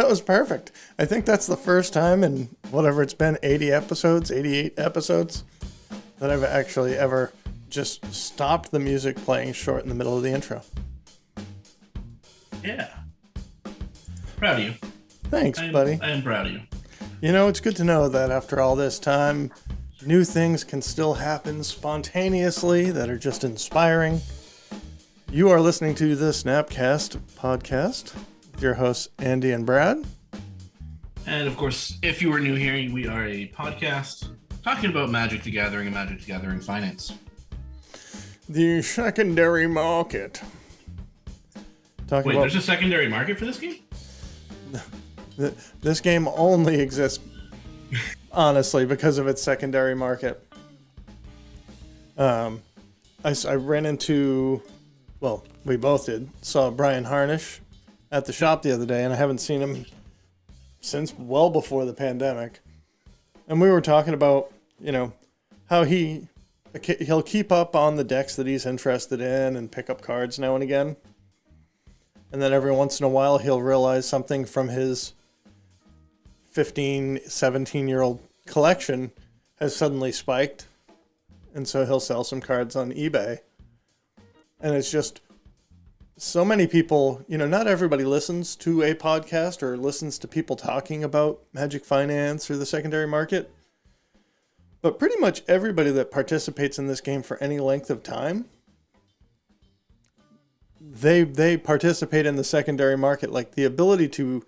That was perfect. I think that's the first time in whatever it's been, 80 episodes, 88 episodes, that I've actually ever just stopped the music playing short in the middle of the intro. Yeah. Proud of you. Thanks, buddy. I am proud of you. You know, it's good to know that after all this time, new things can still happen spontaneously that are just inspiring. You are listening to the SnapCast podcast with your hosts, Andy and Brad. And of course, if you were new here, we are a podcast talking about Magic the Gathering and Magic the Gathering finance. The secondary market. Wait, there's a secondary market for this game? This game only exists, honestly, because of its secondary market. I ran into, well, we both did, saw Brian Harnish at the shop the other day, and I haven't seen him since well before the pandemic. And we were talking about, you know, how he'll keep up on the decks that he's interested in and pick up cards now and again. And then every once in a while, he'll realize something from his 15, 17-year-old collection has suddenly spiked. And so he'll sell some cards on eBay. And it's just so many people, you know, not everybody listens to a podcast or listens to people talking about Magic Finance or the secondary market. But pretty much everybody that participates in this game for any length of time, they participate in the secondary market. Like, the ability to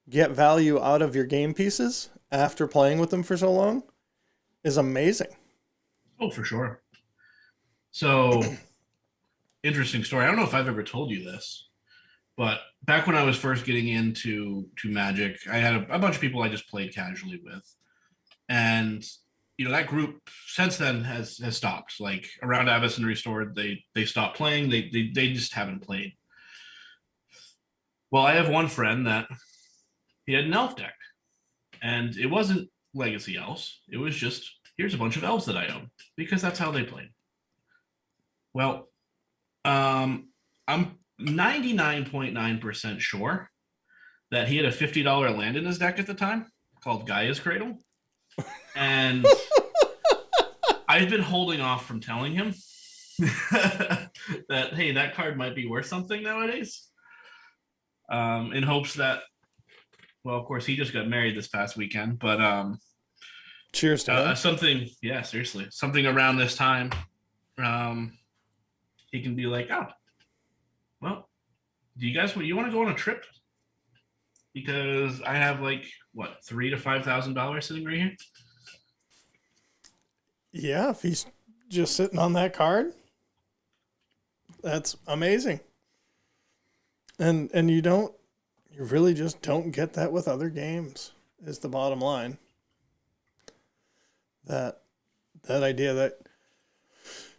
get value out of your game pieces after playing with them for so long is amazing. Oh, for sure. So, interesting story. I don't know if I've ever told you this, but back when I was first getting into Magic, I had a bunch of people I just played casually with. And you know, that group since then has stopped. Like around Avacyn Restored, they stopped playing. They just haven't played. Well, I have one friend that he had an elf deck, and it wasn't Legacy Elves. It was just, here's a bunch of elves that I own, because that's how they played. Well, I'm 99.9% sure that he had a $50 land in his deck at the time called Gaia's Cradle. And I've been holding off from telling him that, hey, that card might be worth something nowadays. In hopes that, well, of course, he just got married this past weekend, but cheers to him. Something, yeah, seriously, something around this time, he can be like, oh, well, you want to go on a trip? Because I have like, what, $3,000 to $5,000 sitting right here. Yeah, if he's just sitting on that card, that's amazing. And you really just don't get that with other games, is the bottom line. That idea that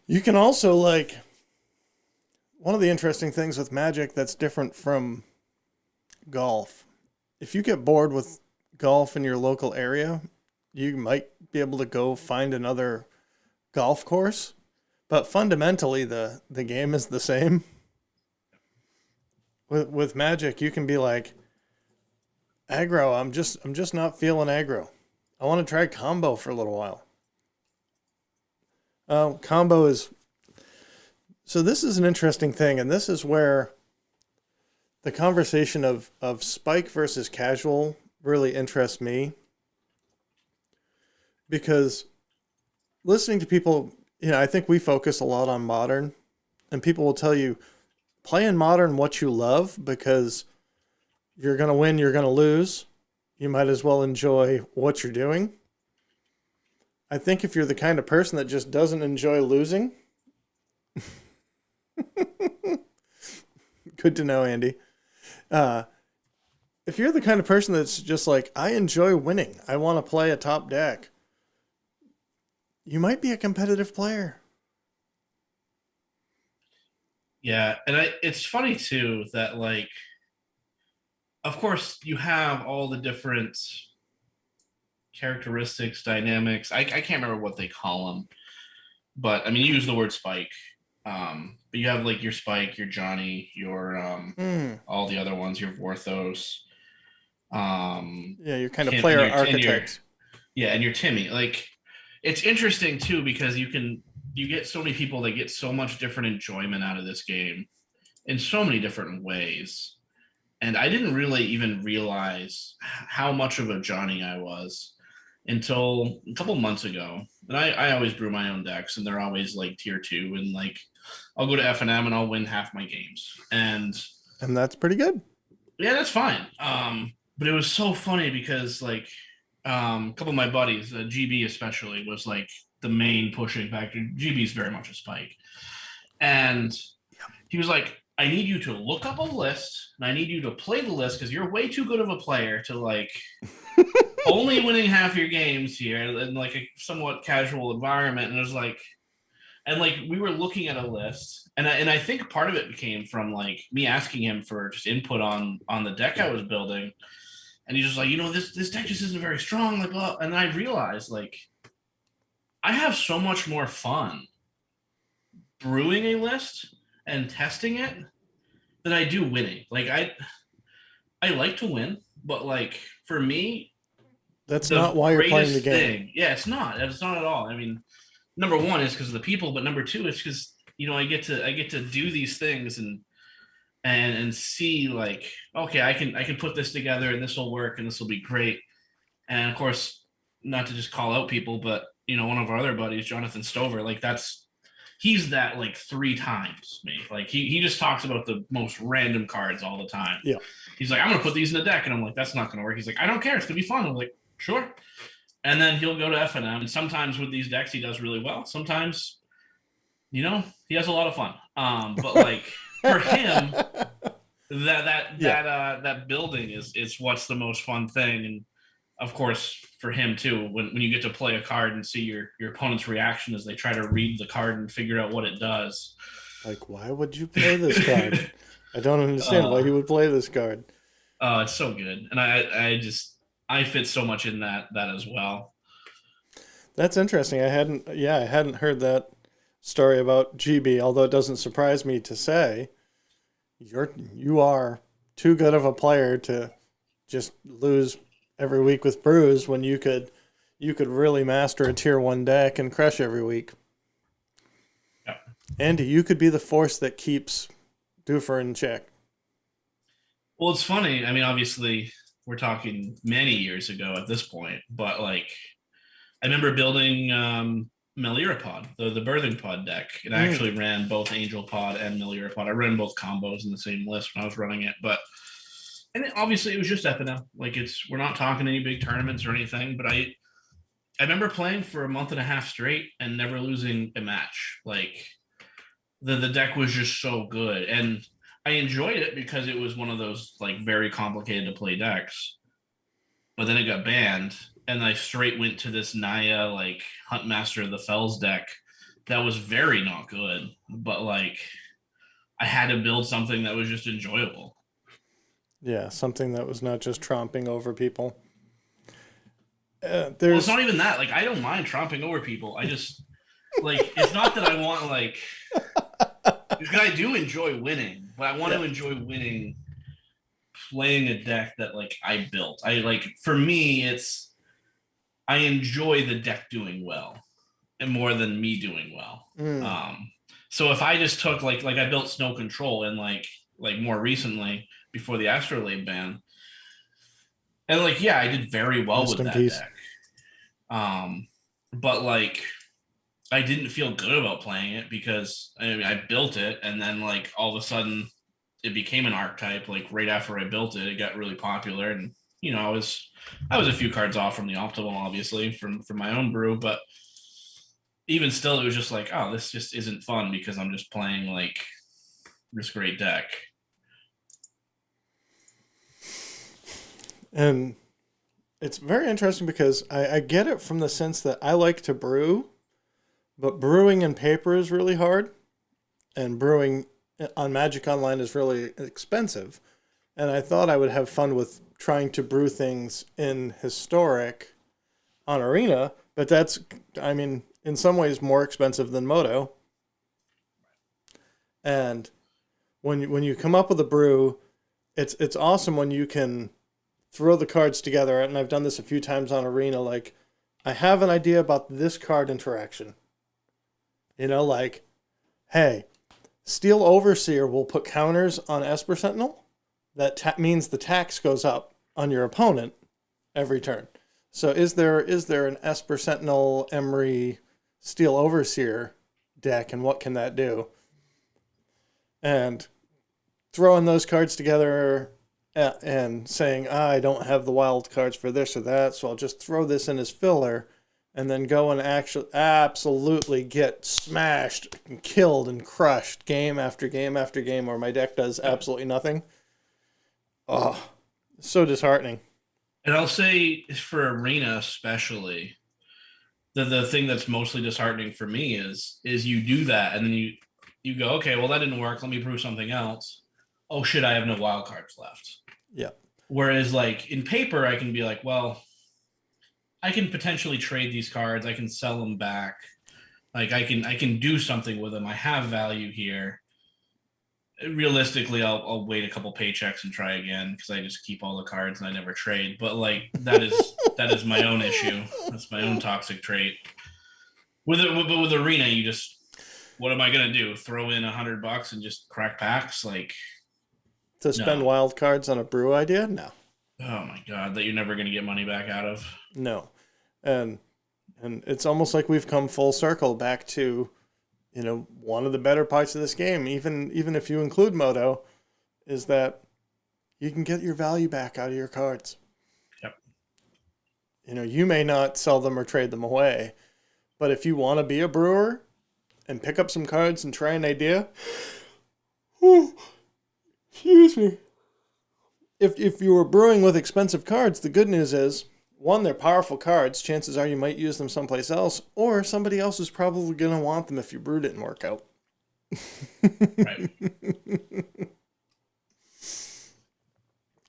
you can also, like, one of the interesting things with Magic that's different from golf, if you get bored with golf in your local area, you might be able to go find another golf course, but fundamentally the game is the same. With Magic, you can be like, aggro, I'm just not feeling aggro. I want to try combo for a little while. Combo is, so this is an interesting thing, and this is where the conversation of spike versus casual really interests me. Because listening to people, you know, I think we focus a lot on modern, and people will tell you, play in modern what you love, because you're going to win, you're going to lose. You might as well enjoy what you're doing. I think if you're the kind of person that just doesn't enjoy losing, good to know, Andy. If you're the kind of person that's just like, I enjoy winning, I want to play a top deck, you might be a competitive player. Yeah, and it's funny too that, like, of course you have all the different characteristics, dynamics. I can't remember what they call them, but I mean, you use the word spike. But you have like your Spike, your Johnny, your all the other ones, your Vorthos. Yeah, you're kind of Tim, player and your archetypes. yeah, and your Timmy. Like it's interesting too because you get so many people that get so much different enjoyment out of this game in so many different ways. And I didn't really even realize how much of a Johnny I was until a couple months ago. And I always brew my own decks, and they're always like tier two, and like I'll go to FNM and I'll win half my games, and And that's pretty good. yeah, that's fine. But it was so funny because like a couple of my buddies, GB especially, was like the main pushing factor. GB is very much a spike, and he was like, I need you to look up a list and I need you to play the list because you're way too good of a player to like only winning half your games here in like a somewhat casual environment. And it was like, and like we were looking at a list, and I think part of it came from like me asking him for just input on the deck I was building, and he's just like, this deck just isn't very strong, like blah. And I realized like I have so much more fun brewing a list and testing it than I do winning. Like I like to win, but like for me, That's the not why you're playing the greatest game. thing, yeah, it's not. It's not at all. I mean, number one is because of the people, but number two is because I get to do these things and see like, okay, I can put this together and this will work and this will be great. And of course, not to just call out people, but one of our other buddies, Jonathan Stover, like he's that like 3 times me. Like he just talks about the most random cards all the time. Yeah. He's like, I'm gonna put these in the deck, and I'm like, that's not gonna work. He's like, I don't care, it's gonna be fun. I'm like, sure. And then he'll go to FNM, and sometimes with these decks he does really well. Sometimes, he has a lot of fun. But like for him, that building is what's the most fun thing. And of course for him too, when you get to play a card and see your opponent's reaction as they try to read the card and figure out what it does. Like, why would you play this card? I don't understand why he would play this card. Oh, it's so good. And I fit so much in that as well. That's interesting. I hadn't heard that story about GB, although it doesn't surprise me to say you are too good of a player to just lose every week with brews when you could really master a tier 1 deck and crush every week. Yep. Andy, you could be the force that keeps Doofer in check. Well, it's funny. I mean, obviously, we're talking many years ago at this point, but like, I remember building Melirapod, the Birthing Pod deck. And I actually ran both Angel Pod and Melirapod. I ran both combos in the same list when I was running it, and obviously it was just FNL. Like we're not talking any big tournaments or anything, but I remember playing for a month and a half straight and never losing a match. Like the deck was just so good, and I enjoyed it because it was one of those like very complicated to play decks. But then it got banned, and I straight went to this Naya like Huntmaster of the Fells deck that was very not good, but like I had to build something that was just enjoyable. Yeah, something that was not just tromping over people. Well, it's not even that. Like, I don't mind tromping over people. I just like it's not that I want like because I do enjoy winning, but I want to enjoy winning playing a deck that like I built. I like for me, I enjoy the deck doing well and more than me doing well. So if I just took like I built Snow Control and like more recently before the Astrolabe ban. And like, yeah, I did very well with that deck. But like, I didn't feel good about playing it because I built it and then like all of a sudden it became an archetype. Like right after I built it, it got really popular. And I was a few cards off from the optimal, obviously, from my own brew, but even still, it was just like, oh, this just isn't fun because I'm just playing like this great deck. And it's very interesting because I get it from the sense that I like to brew, but brewing in paper is really hard, and brewing on Magic Online is really expensive. And I thought I would have fun with trying to brew things in Historic on Arena, but that's, I mean, in some ways more expensive than Moto. And when you come up with a brew, it's awesome when you can throw the cards together, and I've done this a few times on Arena, like, I have an idea about this card interaction. Like, hey, Steel Overseer will put counters on Esper Sentinel. That means the tax goes up on your opponent every turn. So is there an Esper Sentinel Emery Steel Overseer deck, and what can that do? And throwing those cards together and saying, I don't have the wild cards for this or that, so I'll just throw this in as filler, and then go and actually absolutely get smashed and killed and crushed game after game after game where my deck does absolutely nothing. Oh, so disheartening. And I'll say for Arena especially, the thing that's mostly disheartening for me is you do that and then you go, okay, well, that didn't work. Let me prove something else. Oh shit, I have no wild cards left. Yeah. Whereas like in paper, I can be like, well, I can potentially trade these cards. I can sell them back. Like I can do something with them. I have value here. Realistically, I'll wait a couple paychecks and try again because I just keep all the cards and I never trade. But like that is my own issue. That's my own toxic trait. But with Arena, you just, what am I gonna do? Throw in $100 and just crack packs? Like to spend wild cards on a brew idea? No. Oh my god, that you're never gonna get money back out of. No. And it's almost like we've come full circle back to, one of the better parts of this game, even if you include Moto, is that you can get your value back out of your cards. Yep. You may not sell them or trade them away, but if you want to be a brewer and pick up some cards and try an idea, excuse me. If you were brewing with expensive cards, the good news is, one, they're powerful cards. Chances are you might use them someplace else, or somebody else is probably going to want them if you brewed it and work out. Right.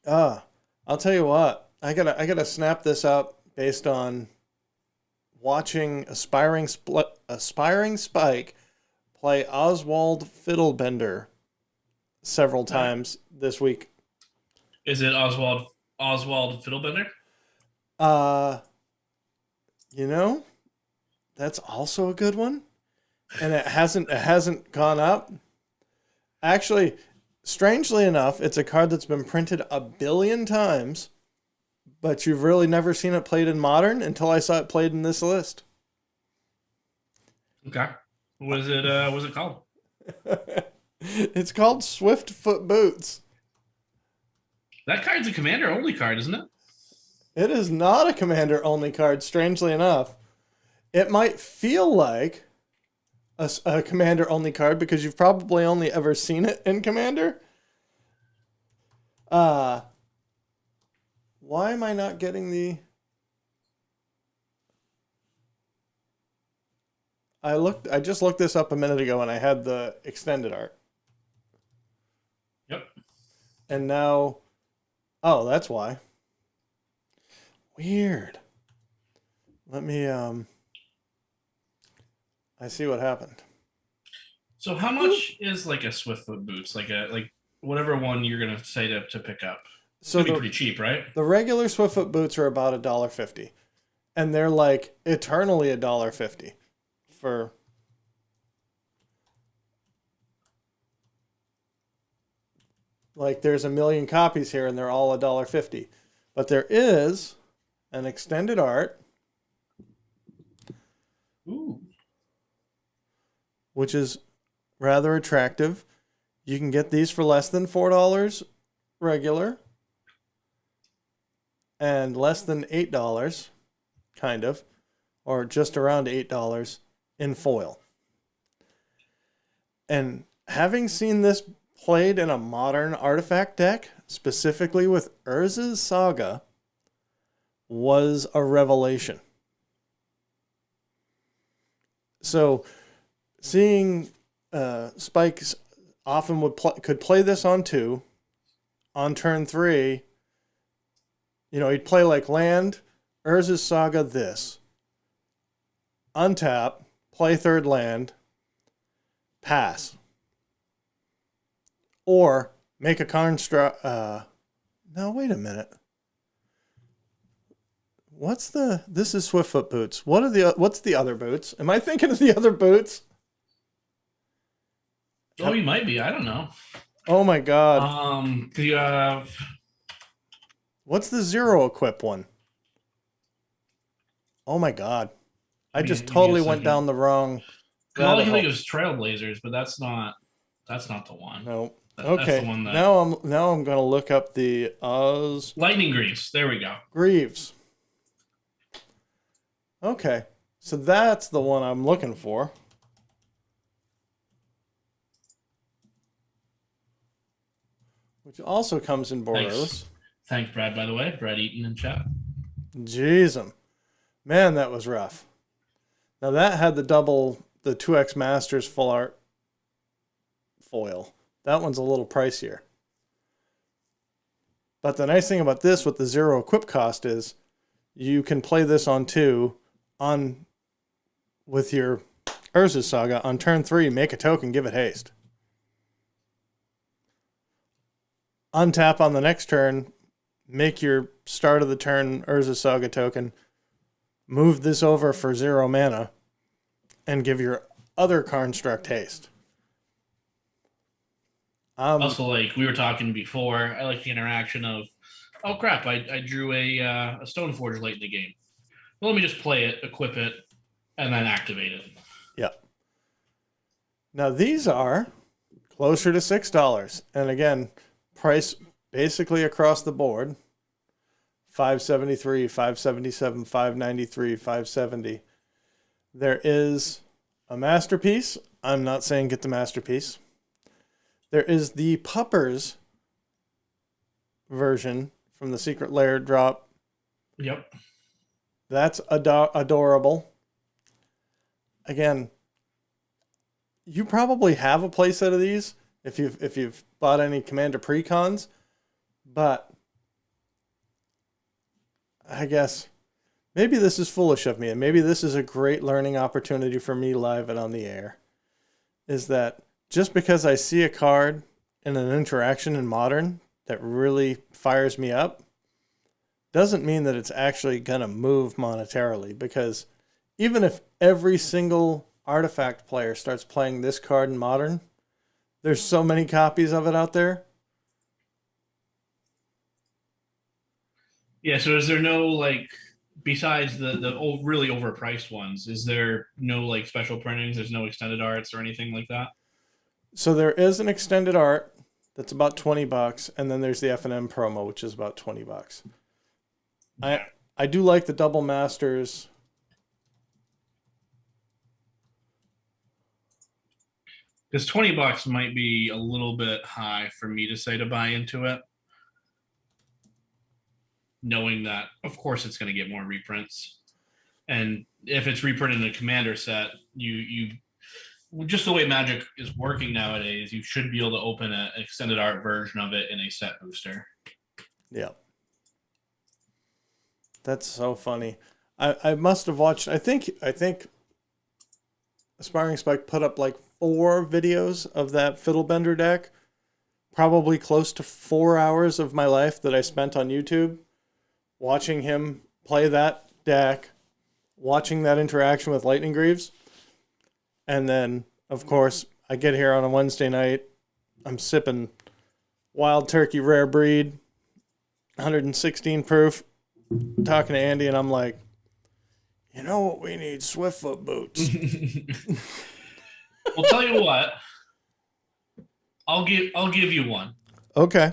I'll tell you what. I gotta snap this up based on watching Aspiring Spike play Oswald Fiddlebender several times this week. Is it Oswald Fiddlebender? That's also a good one. And it hasn't gone up. Actually, strangely enough, it's a card that's been printed 1 billion times, but you've really never seen it played in Modern until I saw it played in this list. Okay. What is it called? It's called Swiftfoot Boots. That card's a commander only card, isn't it? It is not a commander only card, strangely enough. It might feel like a commander only card because you've probably only ever seen it in Commander. Why am I not getting the... I just looked this up a minute ago and I had the extended art. Yep. And now... Oh, that's why. Weird. Let me, I see what happened. So how much is like a Swiftfoot Boots? Like whatever one you're going to say to pick up. It's going to be pretty cheap, right? The regular Swiftfoot Boots are about $1.50. And they're like eternally $1.50 for... Like there's 1 million copies here and they're all $1.50. But there is an extended art. Ooh. Which is rather attractive. You can get these for less than $4 regular. And less than $8, kind of. Or just around $8 in foil. And having seen this played in a modern artifact deck, specifically with Urza's Saga, was a revelation. So, seeing Spikes often could play this on 2, on turn 3, he'd play like land, Urza's Saga this, untap, play 3rd land, pass. Or make a construct. No, wait a minute. This is Swiftfoot boots. What's the other boots? Am I thinking of the other boots? Oh, you might be. I don't know. Oh my god. You have. What's the zero equip one? Oh my god. I just totally went down the wrong All I rabbit can think hole. of is Trailblazers, but that's not the one. No. That's the Okay. one that Now I'm gonna look up the Oz Lightning Greaves. There we go. Greaves. Okay. So that's the one I'm looking for. Which also comes in Boros. Thanks, Brad, by the way. Brad Eaton in chat. Jeez, man, that was rough. Now that had the 2X Masters full art foil. That one's a little pricier. But the nice thing about this with the zero equip cost is you can play this on 2 with your Urza's Saga on turn 3, make a token, give it haste. Untap on the next turn, make your start of the turn Urza's Saga token, move this over for 0 mana, and give your other Construct haste. Also, like we were talking before, I like the interaction of, oh crap, I drew a Stoneforge late in the game. Well, let me just play it, equip it, and then activate it. Yeah. Now these are closer to $6. And again, price basically across the board. $573, $577, $593, $570. There is a masterpiece. I'm not saying get the masterpiece. There is the Puppers version from the Secret Lair drop. Yep. That's adorable. Again, you probably have a playset of these if you've bought any Commander Precons, but I guess maybe this is foolish of me, and maybe this is a great learning opportunity for me live and on the air, is that just because I see a card in an interaction in Modern that really fires me up, doesn't mean that it's actually going to move monetarily, because even if every single Artifact player starts playing this card in Modern, there's so many copies of it out there. Yeah, so is there no, like, besides the really overpriced ones, is there no, like, special printings? There's no extended arts or anything like that? So there is an extended art that's about $20, and then there's the F&M promo, which is about $20. I do like the Double Masters. Because $20 might be a little bit high for me to say to buy into it, knowing that, of course, it's going to get more reprints. And if it's reprinted in a Commander set, you just the way Magic is working nowadays, you should be able to open an extended art version of it in a set booster. Yeah. That's so funny. I must have watched, I think Aspiring Spike put up like 4 videos of that Fiddlebender deck. Probably close to 4 hours of my life that I spent on YouTube watching him play that deck, watching that interaction with Lightning Greaves. And then, of course, I get here on a Wednesday night. I'm sipping Wild Turkey Rare Breed, 116 proof, talking to Andy, and I'm like, you know what we need? Swiftfoot boots. Well, tell you what, I'll give you one. Okay.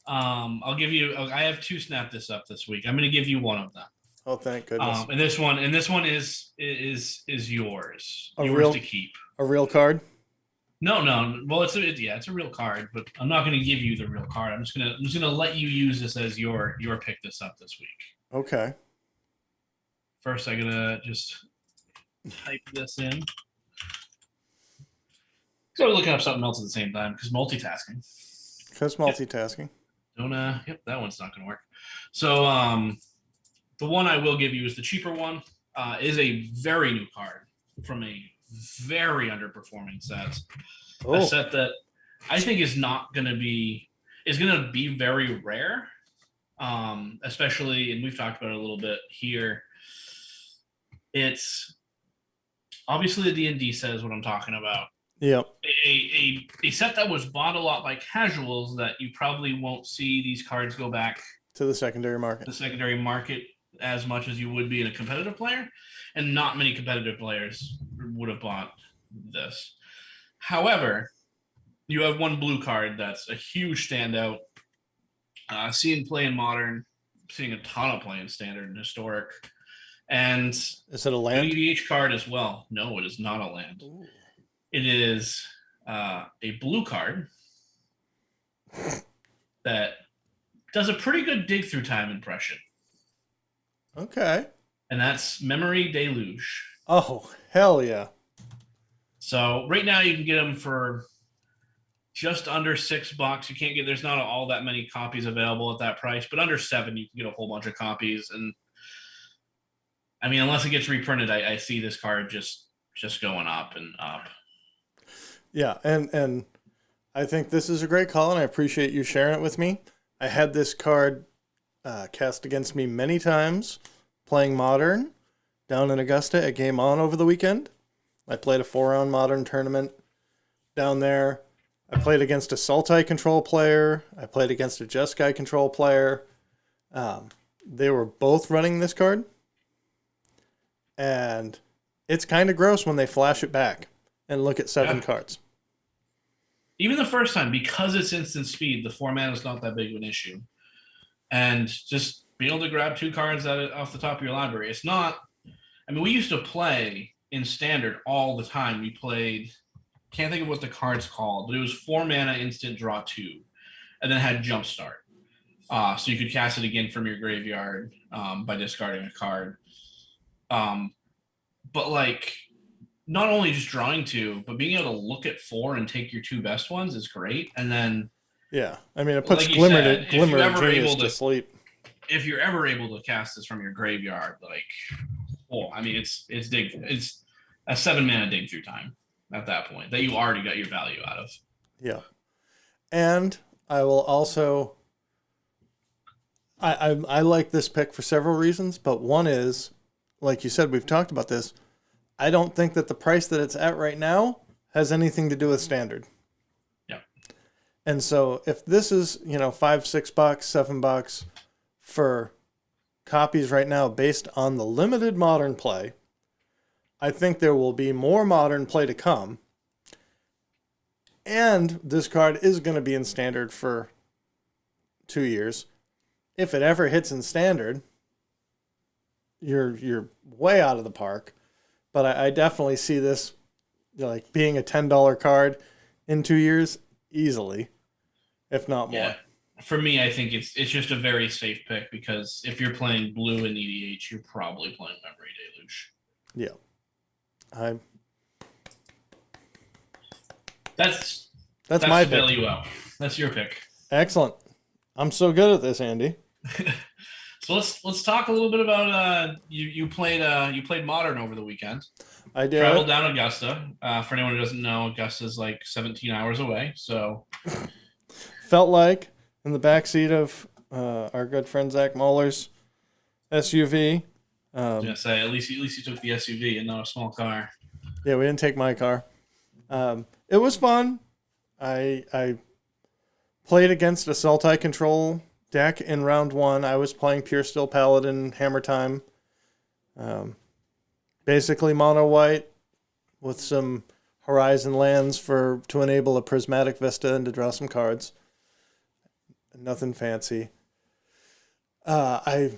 I'll give you. I have 2 snap this up this week. I'm going to give you one of them. Oh, thank goodness. And this one is yours. Yours to keep. A real card? No. Well, it's a real card, but I'm not going to give you the real card. I'm just gonna let you use this as your pick this up this week. Okay. First, I'm gonna just type this in. So we're looking up something else at the same time because multitasking. Yep, that one's not gonna work. So the one I will give you is the cheaper one. Is a very new card from a very underperforming set. Oh. A set that I think is going to be very rare, Especially, and we've talked about it a little bit here. It's obviously the D&D says what I'm talking about. Yep. A set that was bought a lot by casuals that you probably won't see these cards go back To the secondary market. the secondary market as much as you would be in a competitive player, and not many competitive players would have bought this. However, you have one blue card that's a huge standout. Seeing play in modern, seeing a ton of play in standard and historic, and Is it a an land? EDH card as well. No, it is not a land. Ooh. It is a blue card that does a pretty good dig through time impression, Okay. and that's Memory Deluge. Oh, hell yeah. So right now you can get them for just under $6. You can't get, there's not all that many copies available at that price, but under 7 you can get a whole bunch of copies. And I mean, unless it gets reprinted, I see this card just going up and up. Yeah, and I think this is a great call, and I appreciate you sharing it with me. I had this card cast against me many times playing Modern down in Augusta at Game On over the weekend. I played a 4-round Modern tournament down there. I played against a Sultai control player. I played against a Jeskai control player. They were both running this card. And it's kind of gross when they flash it back and look at 7 cards. Even the first time, because it's instant speed, the format is not that big of an issue. And just being able to grab 2 cards off the top of your library. It's not, I mean, we used to play in standard all the time. We played, can't think of what the card's called, but it was 4 mana instant draw 2, and then had Jumpstart. So you could cast it again from your graveyard by discarding a card. But like, not only just drawing 2, but being able to look at 4 and take your 2 best ones is great. And then, yeah, I mean, it puts like Glimmer said, Genius to sleep. If you're ever able to cast this from your graveyard, like, oh, I mean, it's a 7 mana dig through time at that point that you already got your value out of. Yeah, and I will also, I like this pick for several reasons, but one is, like you said, we've talked about this. I don't think that the price that it's at right now has anything to do with standard. Yeah. And so if this is, $5, $6, $7 for copies right now based on the limited modern play, I think there will be more modern play to come. And this card is going to be in standard for 2 years. If it ever hits in standard, you're way out of the park. But I definitely see this like being a $10 card in 2 years easily, if not more. Yeah. For me, I think it's just a very safe pick because if you're playing blue in EDH, you're probably playing Memory Deluge. Yeah. That's my value pick. out. That's your pick. Excellent. I'm so good at this, Andy. So let's talk a little bit about you played Modern over the weekend. I did. Traveled down Augusta. For anyone who doesn't know, Augusta's like 17 hours away. So felt like in the backseat of our good friend Zach Muller's SUV. I was gonna say at least you took the SUV and not a small car. Yeah, we didn't take my car. It was fun. I played against a Sultai control deck in round 1. I was playing Pure Steel Paladin Hammer Time. Basically mono white with some Horizon lands to enable a Prismatic Vista and to draw some cards. Nothing fancy. I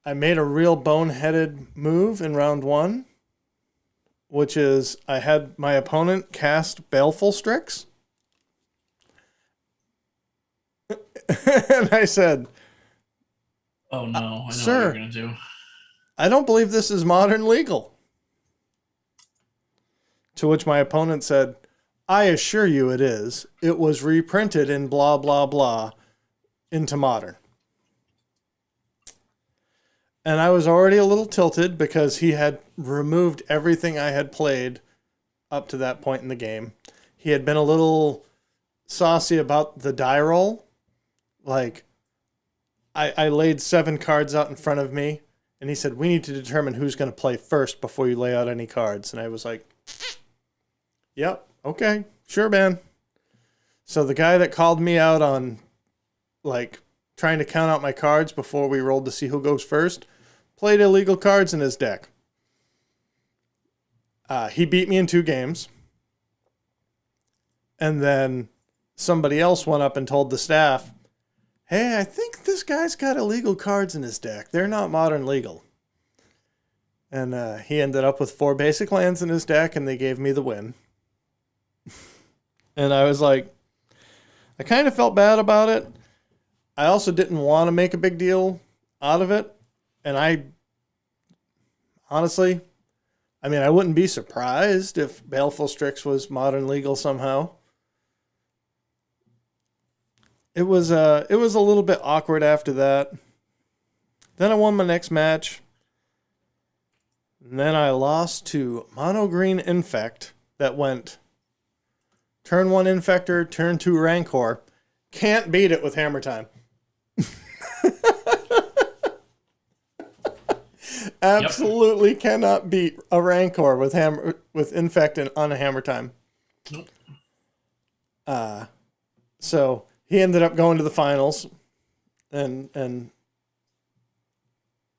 made a real boneheaded move in round 1, which is I had my opponent cast Baleful Strix. And I said, Oh no, I know sir, what you're gonna do. I don't believe this is modern legal. To which my opponent said, I assure you it is. It was reprinted in blah, blah, blah into modern. And I was already a little tilted because he had removed everything I had played up to that point in the game. He had been a little saucy about the die roll. Like, I laid 7 cards out in front of me, and he said, we need to determine who's going to play first before you lay out any cards. And I was like, yep, okay, sure, man. So the guy that called me out on, like, trying to count out my cards before we rolled to see who goes first, played illegal cards in his deck. He beat me in 2 games. And then somebody else went up and told the staff, hey, I think this guy's got illegal cards in his deck. They're not modern legal. And he ended up with 4 basic lands in his deck, and they gave me the win. And I was like, I kind of felt bad about it. I also didn't want to make a big deal out of it. And I, honestly, I mean, I wouldn't be surprised if Baleful Strix was modern legal somehow. It was a little bit awkward after that. Then I won my next match. And then I lost to Mono Green Infect that went turn 1 Infector, turn 2 Rancor. Can't beat it with Hammer Time. Absolutely cannot beat a Rancor with Infect on a Hammer Time. Nope. So he ended up going to the finals, and then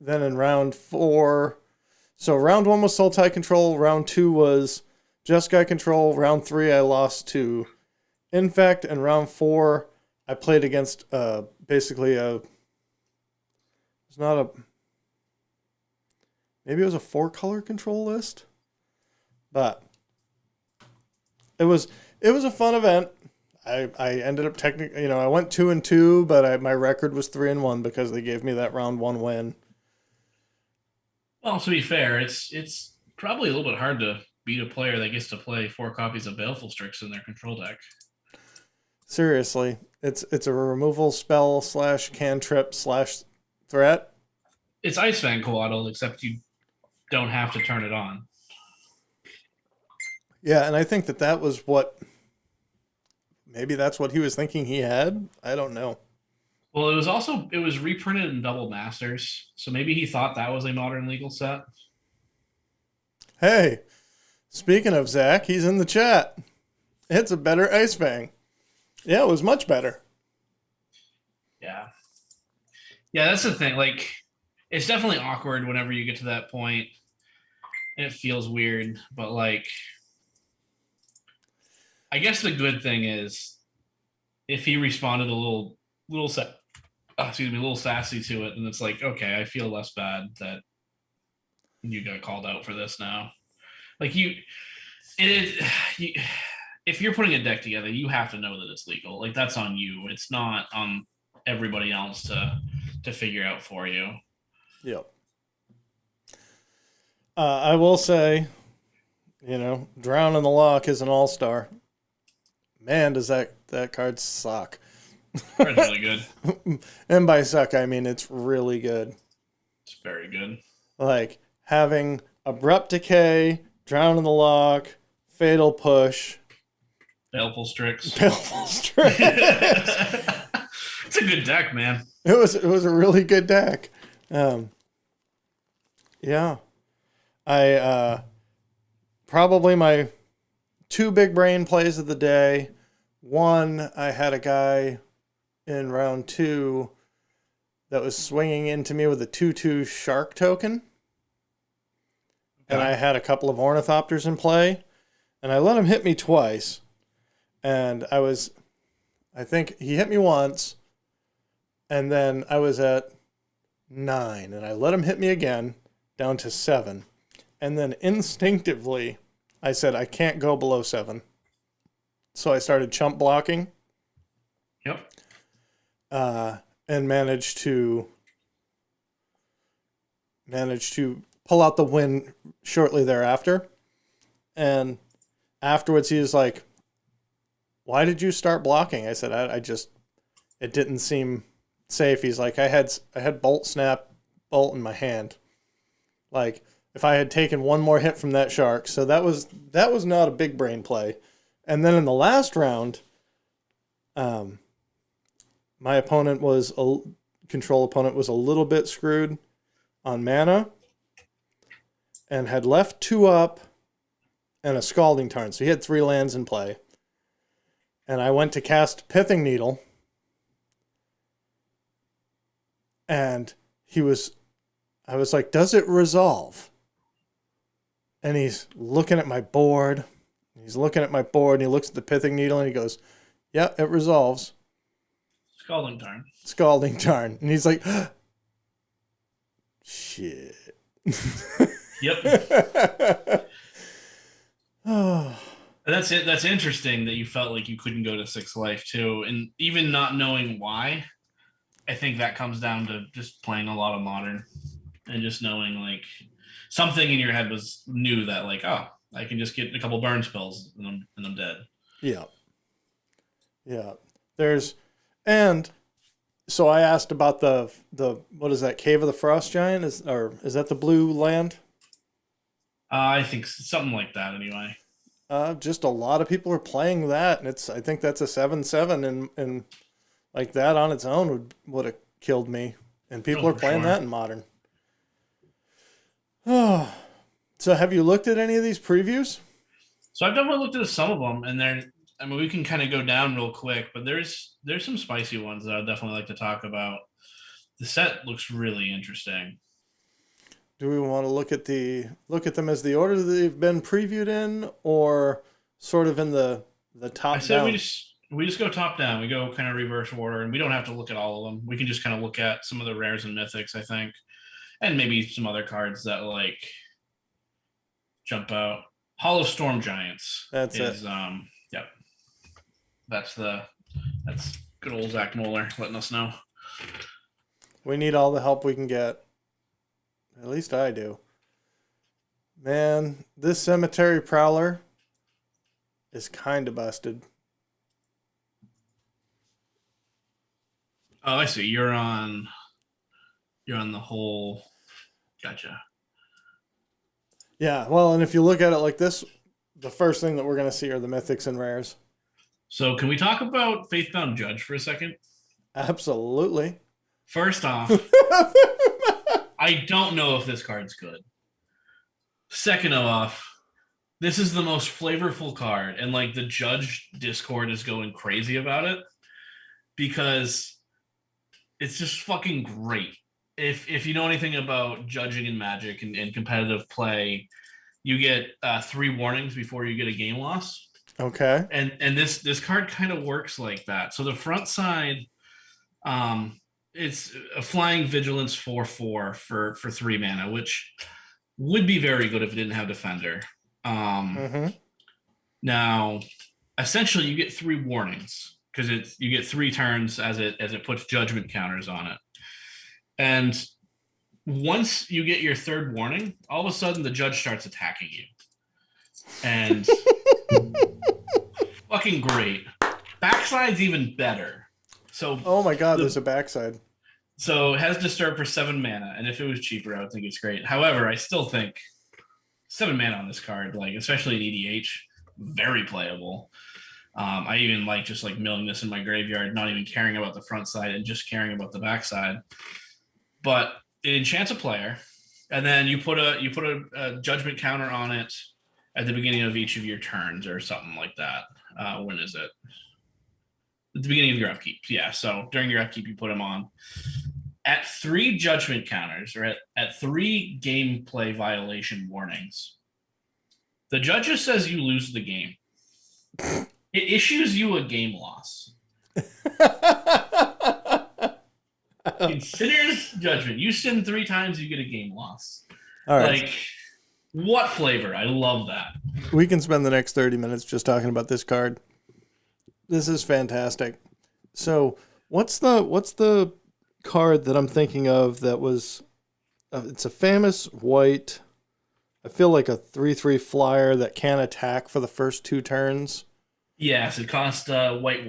in round 4, so round 1 was Sultai Control, round 2 was Jeskai Control, round 3 I lost to Infect, and round 4 I played against basically maybe it was a 4-color control list, but it was a fun event. I ended up technically, I went 2-2, but my record was 3-1 because they gave me that round 1 win. Well, to be fair, it's probably a little bit hard to beat a player that gets to play 4 copies of Baleful Strix in their control deck. Seriously, it's a removal spell / cantrip / threat. It's Ice Fang Coatl, except you don't have to turn it on. Yeah, and I think that was what. Maybe that's what he was thinking he had. I don't know. Well, it was reprinted in Double Masters, so maybe he thought that was a modern legal set. Hey, speaking of Zach, he's in the chat. It's a better Ice Fang. Yeah, it was much better. Yeah. Yeah, that's the thing. Like, it's definitely awkward whenever you get to that point, and it feels weird, but like, I guess the good thing is if he responded a little sassy to it, and it's like, okay, I feel less bad that you got called out for this now. Like if you're putting a deck together, you have to know that it's legal. Like, that's on you. It's not on everybody else to figure out for you. Yep. I will say, Drown in the Lock is an all-star. Man, does that card suck. It's really good. And by suck, I mean it's really good. It's very good. Like, having Abrupt Decay, Drown in the Lock, Fatal Push. Baleful Strix. Baleful Strix. It's a good deck, man. It was a really good deck. Yeah. I probably my 2 big brain plays of the day. One, I had a guy in round 2 that was swinging into me with a 2/2 shark token. Okay. And I had a couple of ornithopters in play, and I let him hit me twice. And I think he hit me once, and then I was at 9, and I let him hit me again, down to 7. And then instinctively, I said, I can't go below 7. So I started chump blocking. Yep. And managed to pull out the win shortly thereafter. And afterwards, he was like, why did you start blocking? I said, it didn't seem safe. He's like, I had Bolt Snap Bolt in my hand. Like, if I had taken one more hit from that shark. So that was not a big brain play. And then in the last round, my opponent was control opponent was a little bit screwed on mana and had left 2 up and a Scalding Tarn. So he had 3 lands in play. And I went to cast Pithing Needle. And I was like, does it resolve? And he's looking at my board. He's looking at my board and he looks at the Pithing Needle and he goes, yeah, it resolves. Scalding Tarn. Scalding Tarn. And he's like, shit. Yep. Oh. That's it. That's interesting that you felt like you couldn't go to 6 life too. And even not knowing why, I think that comes down to just playing a lot of Modern and just knowing like something in your head knew that like, oh, I can just get a couple burn spells and I'm dead. Yeah. Yeah. And so I asked about the what is that, Cave of the Frost Giant? Is that the blue land? I think something like that anyway. Just a lot of people are playing that, and I think that's a 7/7, and like that on its own would have killed me. And people are playing that in Modern. Oh, so have you looked at any of these previews? So I've definitely looked at some of them, and we can kind of go down real quick, but there's some spicy ones that I'd definitely like to talk about. The set looks really interesting. Do we want to look at them as the order that they've been previewed in, or sort of in the top I said down? we just go top down. We go kind of reverse order, and we don't have to look at all of them. We can just kind of look at some of the rares and mythics, I think, and maybe some other cards that like jump out. Hollow Storm Giants. That's it. Yep. That's good old Zach Moeller letting us know. We need all the help we can get. At least I do. Man, this Cemetery Prowler is kind of busted. Oh, I see. You're on the whole. Gotcha. Yeah, well, and if you look at it like this, the first thing that we're going to see are the mythics and rares. So can we talk about Faithbound Judge for a second? Absolutely. First off, I don't know if this card's good. Second off, this is the most flavorful card, and like the Judge Discord is going crazy about it because it's just fucking great. If you know anything about judging in Magic and competitive play, you get 3 warnings before you get a game loss. Okay. And this card kind of works like that. So the front side, it's a flying vigilance 4/4 for 3 mana, which would be very good if it didn't have defender. Now, essentially, you get 3 warnings because you get 3 turns as it puts judgment counters on it. And once you get your 3rd warning, all of a sudden the judge starts attacking you. And fucking great. Backside's even better. So oh my god, there's a backside. So it has Disturb for 7 mana, and if it was cheaper, I would think it's great. However, I still think 7 mana on this card, like especially in EDH, very playable. I even like just like milling this in my graveyard, not even caring about the front side and just caring about the backside. But it enchants a player, and then you put a judgment counter on it at the beginning of each of your turns or something like that. When is it? At the beginning of your upkeep. Yeah, so during your upkeep, you put them on. At 3 judgment counters, or at 3 gameplay violation warnings, the judge just says you lose the game. It issues you a game loss. Considers judgment. You sin 3 times, you get a game loss. All right. Like, what flavor? I love that. We can spend the next 30 minutes just talking about this card. This is fantastic. So, what's the card that I'm thinking of that was? It's a famous white. I feel like a 3/3 flyer that can attack for the first 2 turns. Yes, it costs white.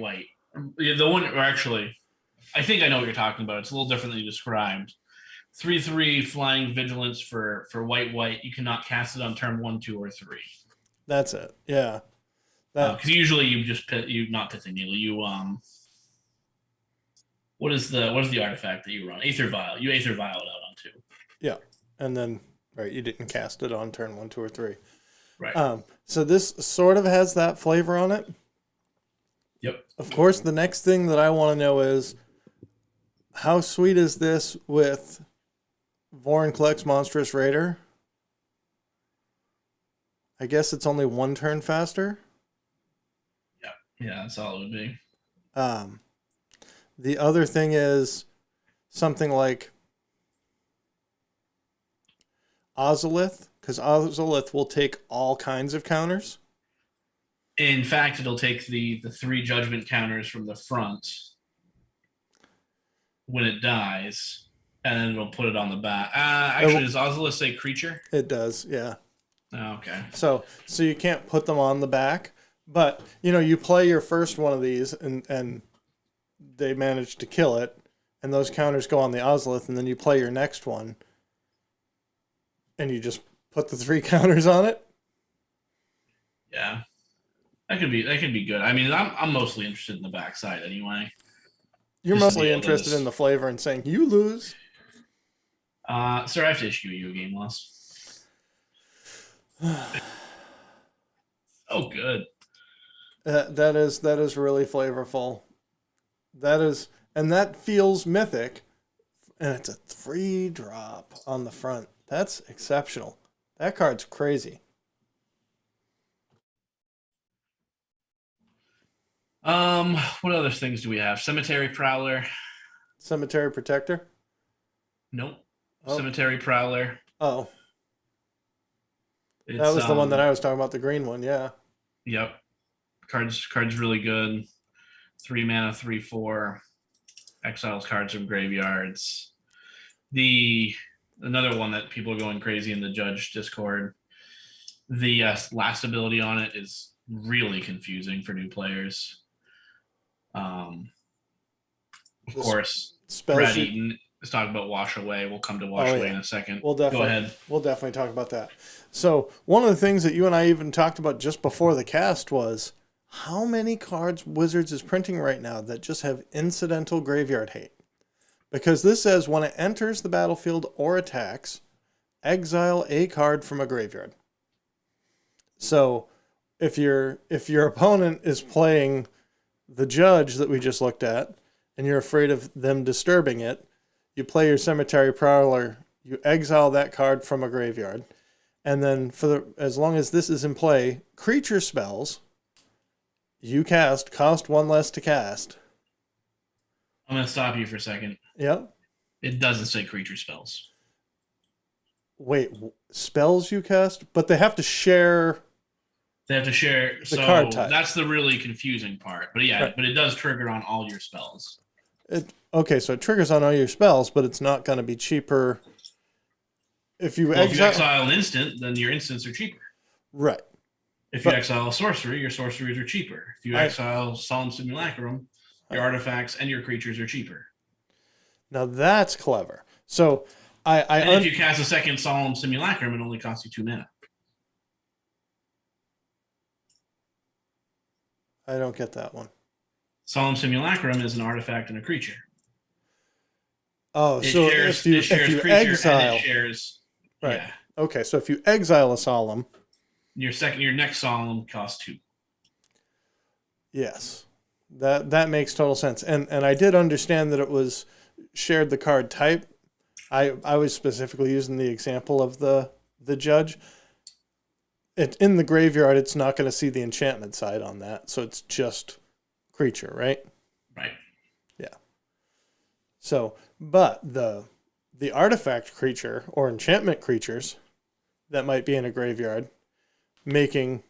The one, or actually, I think I know what you're talking about. It's a little differently described. 3/3 flying vigilance for white. You cannot cast it on turn 1, 2, or 3. That's it. Yeah. Because usually you not Pithing Needle. what is the artifact that you run? Aether Vial. You Aether Vial it out on 2. Yeah, and then right, you didn't cast it on turn 1, 2, or 3. Right. So this sort of has that flavor on it. Yep. Of course, the next thing that I want to know is how sweet is this with Vorinclex Monstrous Raider? I guess it's only 1 turn faster. Yeah, that's all it would be. The other thing is something like Ozolith, because Ozolith will take all kinds of counters. In fact, it'll take the 3 judgment counters from the front when it dies, and then it'll put it on the back. Actually, does Ozolith say creature? It does, yeah. Oh, okay. So you can't put them on the back, but you play your first one of these and they manage to kill it, and those counters go on the Ozolith, and then you play your next one and you just put the 3 counters on it. Yeah. That could be good. I mean, I'm mostly interested in the backside anyway. You're mostly interested in the flavor and saying you lose. Sir, I have to issue you a game loss. Oh, good. That is really flavorful. That feels mythic, and it's a 3-drop on the front. That's exceptional. That card's crazy. What other things do we have? Cemetery Prowler. Cemetery Protector? Nope. Oh. Cemetery Prowler. Oh. That was the one that I was talking about, the green one, yeah. Yep. Card's really good. 3 mana, 3/4. Exiles cards from graveyards. Another one that people are going crazy in the Judge Discord. The last ability on it is really confusing for new players. Of course, Brad Eaton is talking about Wash Away. We'll come to Wash Away in a second. Go ahead. We'll definitely talk about that. So one of the things that you and I even talked about just before the cast was how many cards Wizards is printing right now that just have incidental graveyard hate. Because this says when it enters the battlefield or attacks, exile a card from a graveyard. So if your opponent is playing the Judge that we just looked at, and you're afraid of them disturbing it, you play your Cemetery Prowler, you exile that card from a graveyard, and then as long as this is in play, creature spells you cast cost 1 less to cast. I'm going to stop you for a second. Yep. It doesn't say creature spells. Wait, spells you cast? But they have to share... They have to share the card type. That's the really confusing part. But yeah, right. But it does trigger on all your spells. Okay, so it triggers on all your spells, but it's not going to be cheaper. If you exile an instant, then your instants are cheaper. Right. If you exile a sorcery, your sorceries are cheaper. If you exile Solemn Simulacrum, your artifacts and your creatures are cheaper. Now that's clever. So if you cast a second Solemn Simulacrum, it only costs you 2 mana. I don't get that one. Solemn Simulacrum is an artifact and a creature. Oh, so if you exile, right? Yeah. Okay, so if you exile a Solemn, your next Solemn costs 2. Yes, that makes total sense. And I did understand that it was shared the card type. I was specifically using the example of the Judge. In the graveyard, it's not going to see the enchantment side on that, so it's just creature, right? Right. Yeah. So, but the artifact creature or enchantment creatures that might be in a graveyard, making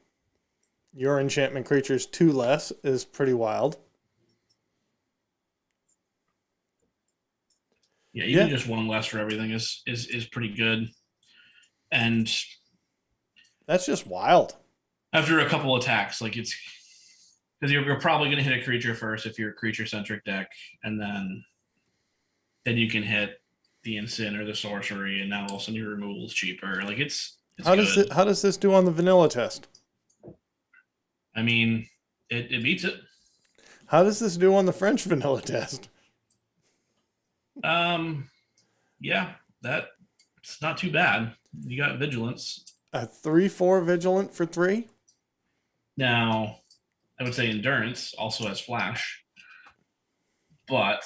your enchantment creatures 2 less is pretty wild. Yeah, even just 1 less for everything is pretty good, and that's just wild. After a couple attacks, like it's because you're probably going to hit a creature first if you're a creature-centric deck, and then you can hit the instant or the sorcery, and now all of a sudden your removal is cheaper. Like it's how does this do on the vanilla test? I mean, it beats it. How does this do on the French vanilla test? Yeah, that's not too bad. You got vigilance. A 3/4 vigilant for 3? Now, I would say endurance also has flash, but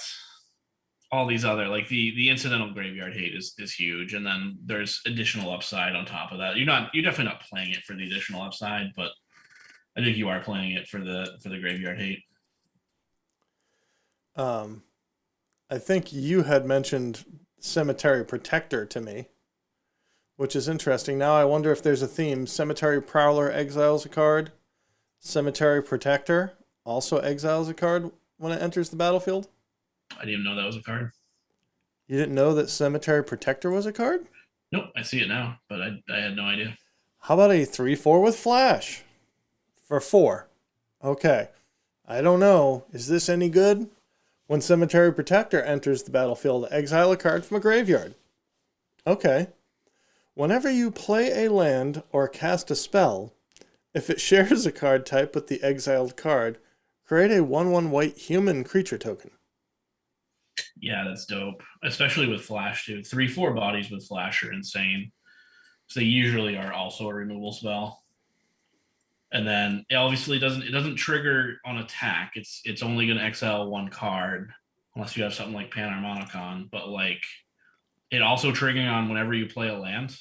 all these other like the incidental graveyard hate is huge, and then there's additional upside on top of that. You're definitely not playing it for the additional upside, but I think you are playing it for the graveyard hate. Um, I think you had mentioned Cemetery Protector to me, which is interesting. Now I wonder if there's a theme. Cemetery Prowler exiles a card. Cemetery Protector also exiles a card when it enters the battlefield. I didn't even know that was a card. You didn't know that Cemetery Protector was a card? Nope, I see it now, but I had no idea. How about a 3/4 with Flash for 4? Okay. I don't know. Is this any good? When Cemetery Protector enters the battlefield, exile a card from a graveyard. Okay. Whenever you play a land or cast a spell, if it shares a card type with the exiled card, create a 1/1 white human creature token. Yeah, that's dope. Especially with flash too. 3/4 bodies with flash are insane. So they usually are also a removal spell. And then it obviously doesn't trigger on attack. It's only gonna exile one card unless you have something like Panharmonicon, but like it also triggering on whenever you play a land.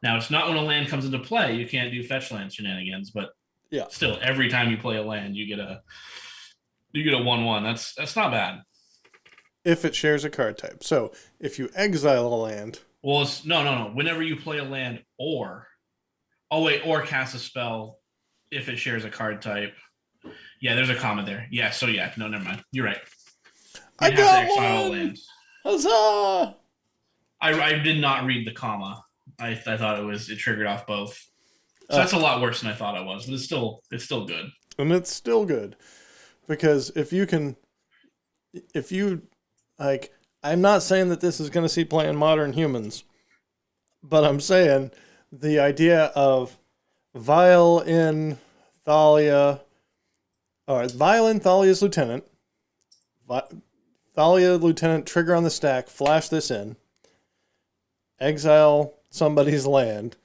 Now it's not when a land comes into play, you can't do fetch land shenanigans, but Yeah. still every time you play a land, you get a 1/1. That's not bad. If it shares a card type. So if you exile a land. Well, it's no. Whenever you play a land or cast a spell, if it shares a card type. Yeah, there's a comma there. Yeah, so yeah, no, never mind. You're right. I got one! Huzzah! I did not read the comma. I thought it triggered off both. So that's a lot worse than I thought it was, but it's still good. And it's still good. Because if you like, I'm not saying that this is going to see play in Modern Humans, but I'm saying the idea of Vile in Thalia, or Vile in Thalia's Lieutenant, Thalia Lieutenant, trigger on the stack, flash this in, exile somebody's land,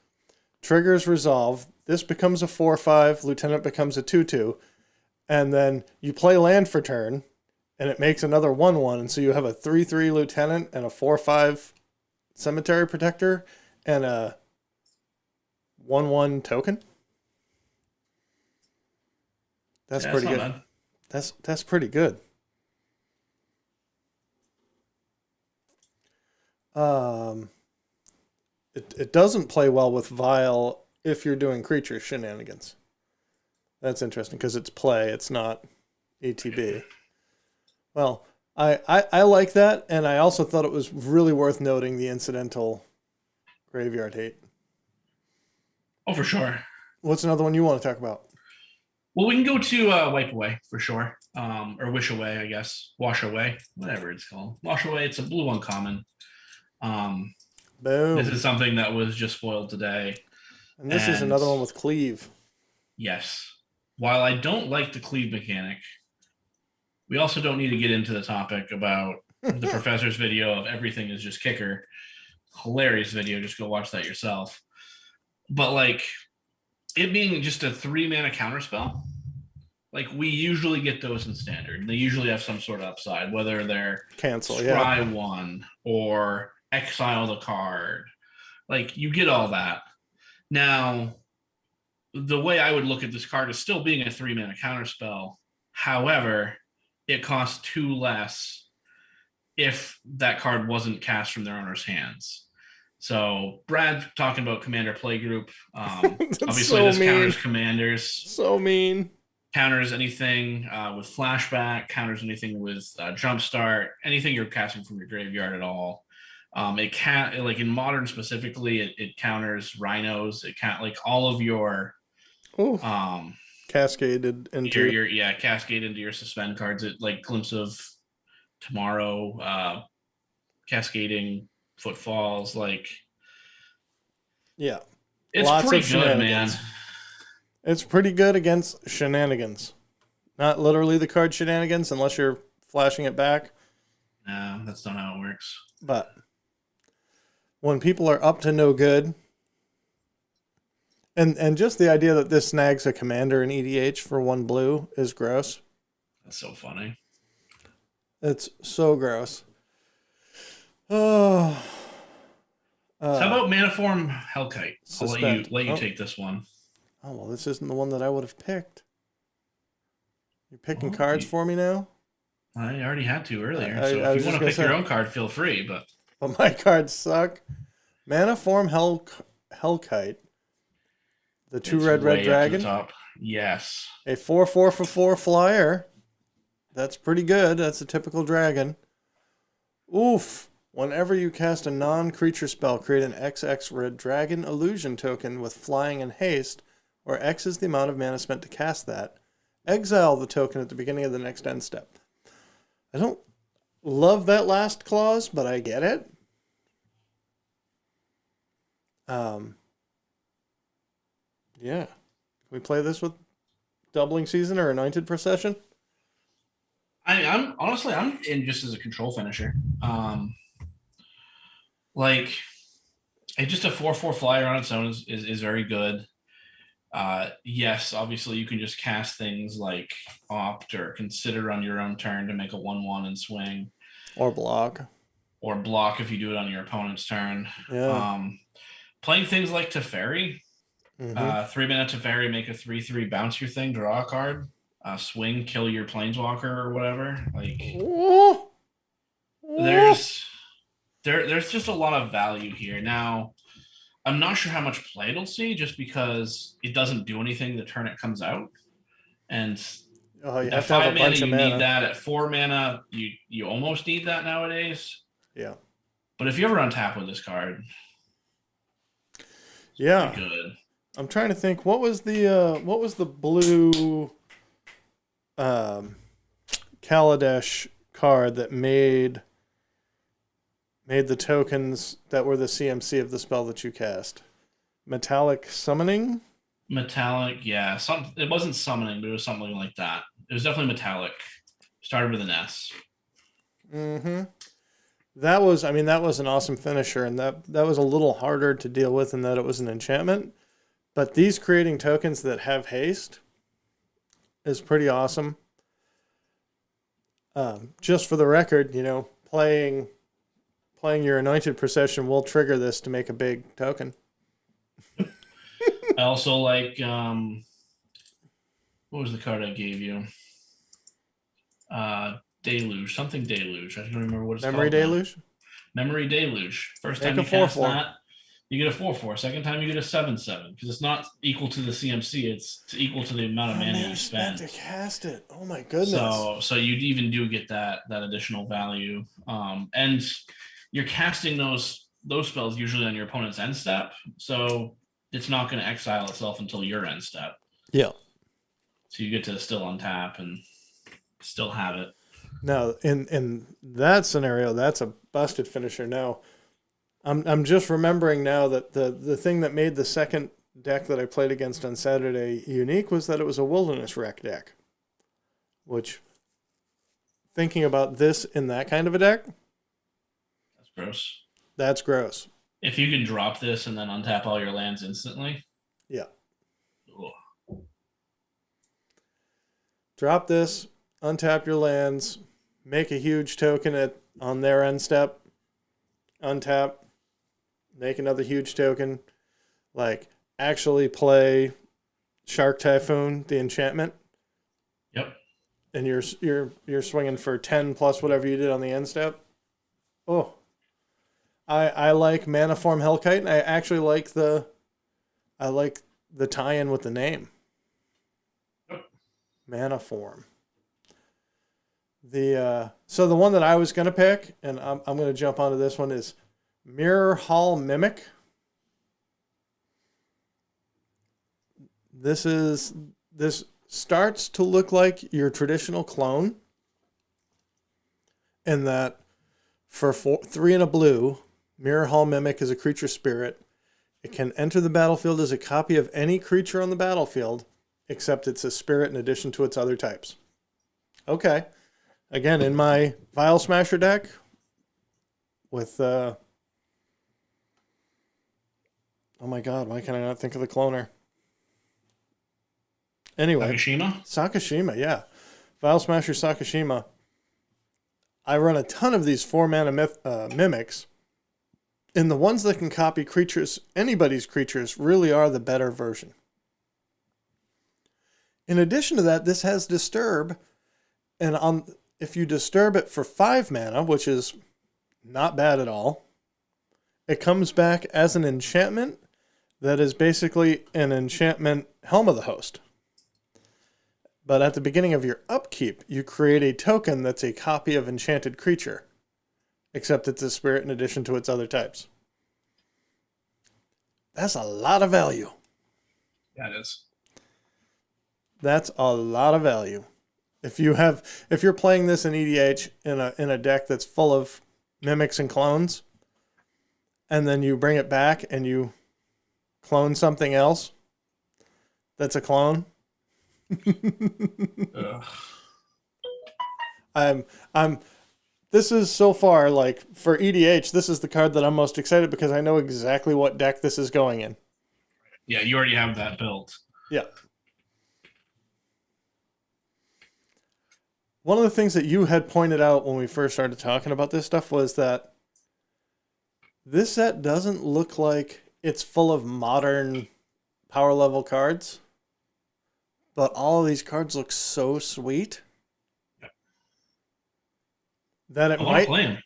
triggers resolve, this becomes a 4/5, Lieutenant becomes a 2/2, and then you play land for turn, and it makes another 1/1, and so you have a 3/3 Lieutenant and a 4/5 Cemetery Protector and a 1/1 token. That's pretty good. Bad. That's pretty good. It doesn't play well with Vile if you're doing creature shenanigans. That's interesting because it's play, it's not ETB. Well, I like that, and I also thought it was really worth noting the incidental graveyard hate. Oh, for sure. What's another one you want to talk about? Well, we can go to Wipe Away for sure, or Wish Away, I guess. Wash Away, whatever it's called. Wash Away. It's a blue uncommon. Boom. This is something that was just spoiled today. And this is another one with cleave. Yes. While I don't like the cleave mechanic, we also don't need to get into the topic about the professor's video of everything is just kicker. Hilarious video. Just go watch that yourself. But like it being just a 3-mana counterspell, like we usually get those in standard. They usually have some sort of upside, whether they're cancel, scry one or exile the card. Like you get all that. Now, the way I would look at this card is still being a 3-mana counterspell. However, it costs 2 less if that card wasn't cast from their owner's hands. So Brad talking about Commander Playgroup. Obviously, so this mean. counters commanders. So mean. Counters anything with flashback. Counters anything with jumpstart. Anything you're casting from your graveyard at all. It can't, like in Modern specifically, it counters rhinos. It can't, like all of your cascaded into your cascade into your suspend cards. It like Glimpse of Tomorrow, cascading footfalls, like it's lots pretty good, man. It's pretty good against shenanigans. Not literally the card shenanigans, unless you're flashing it back. No, that's not how it works. But when people are up to no good, and just the idea that this snags a commander in EDH for 1 blue is gross. That's so funny. It's so gross. Oh. So how about Manaform Hellkite? I'll let you Oh. take this one. Oh, well, this isn't the one that I would have picked. You're picking cards for me now? I already had to earlier. I So if you want to pick say, your own card, feel free. But my cards suck. Manaform Hellkite. The 2 red dragon. Top. Yes. A 4/4 for 4 flyer. That's pretty good. That's a typical dragon. Oof. Whenever you cast a non-creature spell, create an XX red dragon illusion token with flying and haste, where X is the amount of mana spent to cast that. Exile the token at the beginning of the next end step. I don't love that last clause, but I get it. Yeah. Can we play this with Doubling Season or Anointed Procession? I'm honestly in just as a control finisher. Like, it's just a 4/4 flyer on its own is very good. Yes, obviously you can just cast things like opt or consider on your own turn to make a 1/1 and swing. Or block. Or block if you do it on your opponent's turn. Yeah. Playing things like Teferi. 3-mana Teferi, make a 3/3 bounce your thing, draw a card. Swing, kill your planeswalker or whatever. Like, there's just a lot of value here. Now, I'm not sure how much play it'll see, just because it doesn't do anything the turn it comes out. And you have at to have 5 a bunch mana, of you mana. need that. At 4 mana, you almost need that nowadays. Yeah. But if you ever untap with this card, yeah, good. I'm trying to think. What was the blue Kaladesh card that made the tokens that were the CMC of the spell that you cast? Metallic Summoning? Metallic, yeah. It wasn't summoning, but it was something like that. It was definitely metallic. Started with an S. That was an awesome finisher, and that was a little harder to deal with in that it was an enchantment. But these creating tokens that have haste is pretty awesome. Just for the record, playing your Anointed Procession will trigger this to make a big token. I also like, what was the card I gave you? Deluge, something Deluge. I don't remember what it's called. Memory Deluge? Memory Deluge. First Make time a you cast 4/4. that, you get a 4/4. Second time you get a 7/7, because it's not equal to the CMC. It's equal to the amount of mana you spend to cast it. Oh my goodness! So you even do get that additional value, and you're casting those spells usually on your opponent's end step, so it's not going to exile itself until your end step. Yeah. So you get to still untap and still have it. Now, in that scenario, that's a busted finisher. Now, I'm just remembering now that the thing that made the second deck that I played against on Saturday unique was that it was a Wilderness Wreck deck. Which, thinking about this in that kind of a deck, that's gross. That's gross. If you can drop this and then untap all your lands instantly. Yeah. Ugh. Drop this, untap your lands, make a huge token on their end step, untap, make another huge token, like actually play Shark Typhoon, the enchantment. Yep. And you're swinging for 10 plus whatever you did on the end step. Oh. I like Manaform Hellkite, and I actually like the tie-in with the name. Yep. Manaform. So the one that I was gonna pick, and I'm gonna jump onto this one, is Mirror Hall Mimic. This starts to look like your traditional clone, in that for 3 and a blue, Mirror Hall Mimic is a creature spirit. It can enter the battlefield as a copy of any creature on the battlefield, except it's a spirit in addition to its other types. Okay. again, in my Vial Smasher deck with, oh my god, why can I not think of the cloner? Anyway, Sakashima, yeah. Vial Smasher Sakashima. I run a ton of these 4-mana mimics, and the ones that can copy creatures, anybody's creatures, really are the better version. In addition to that, this has Disturb, and if you disturb it for 5 mana, which is not bad at all, it comes back as an enchantment that is basically an enchantment Helm of the Host. But at the beginning of your upkeep, you create a token that's a copy of enchanted creature, except it's a spirit in addition to its other types. That's a lot of value. That is. That's a lot of value. If you're playing this in EDH in a deck that's full of mimics and clones, and then you bring it back and you clone something else that's a clone. This is so far, like, for EDH, this is the card that I'm most excited because I know exactly what deck this is going in. Yeah, you already have that built. Yeah. One of the things that you had pointed out when we first started talking about this stuff was that this set doesn't look like it's full of modern power level cards, but all of these cards look so sweet that it might play 'em.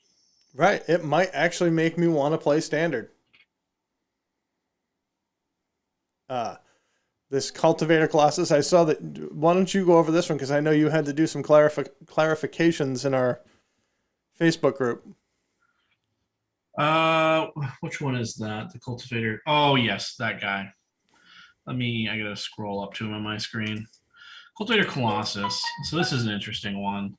Right, it might actually make me want to play Standard. This Cultivator Colossus, I saw that. Why don't you go over this one? Because I know you had to do some clarifications in our Facebook group. Which one is that? The Cultivator. Oh, yes, that guy. I gotta scroll up to him on my screen. Cultivator Colossus. So this is an interesting one.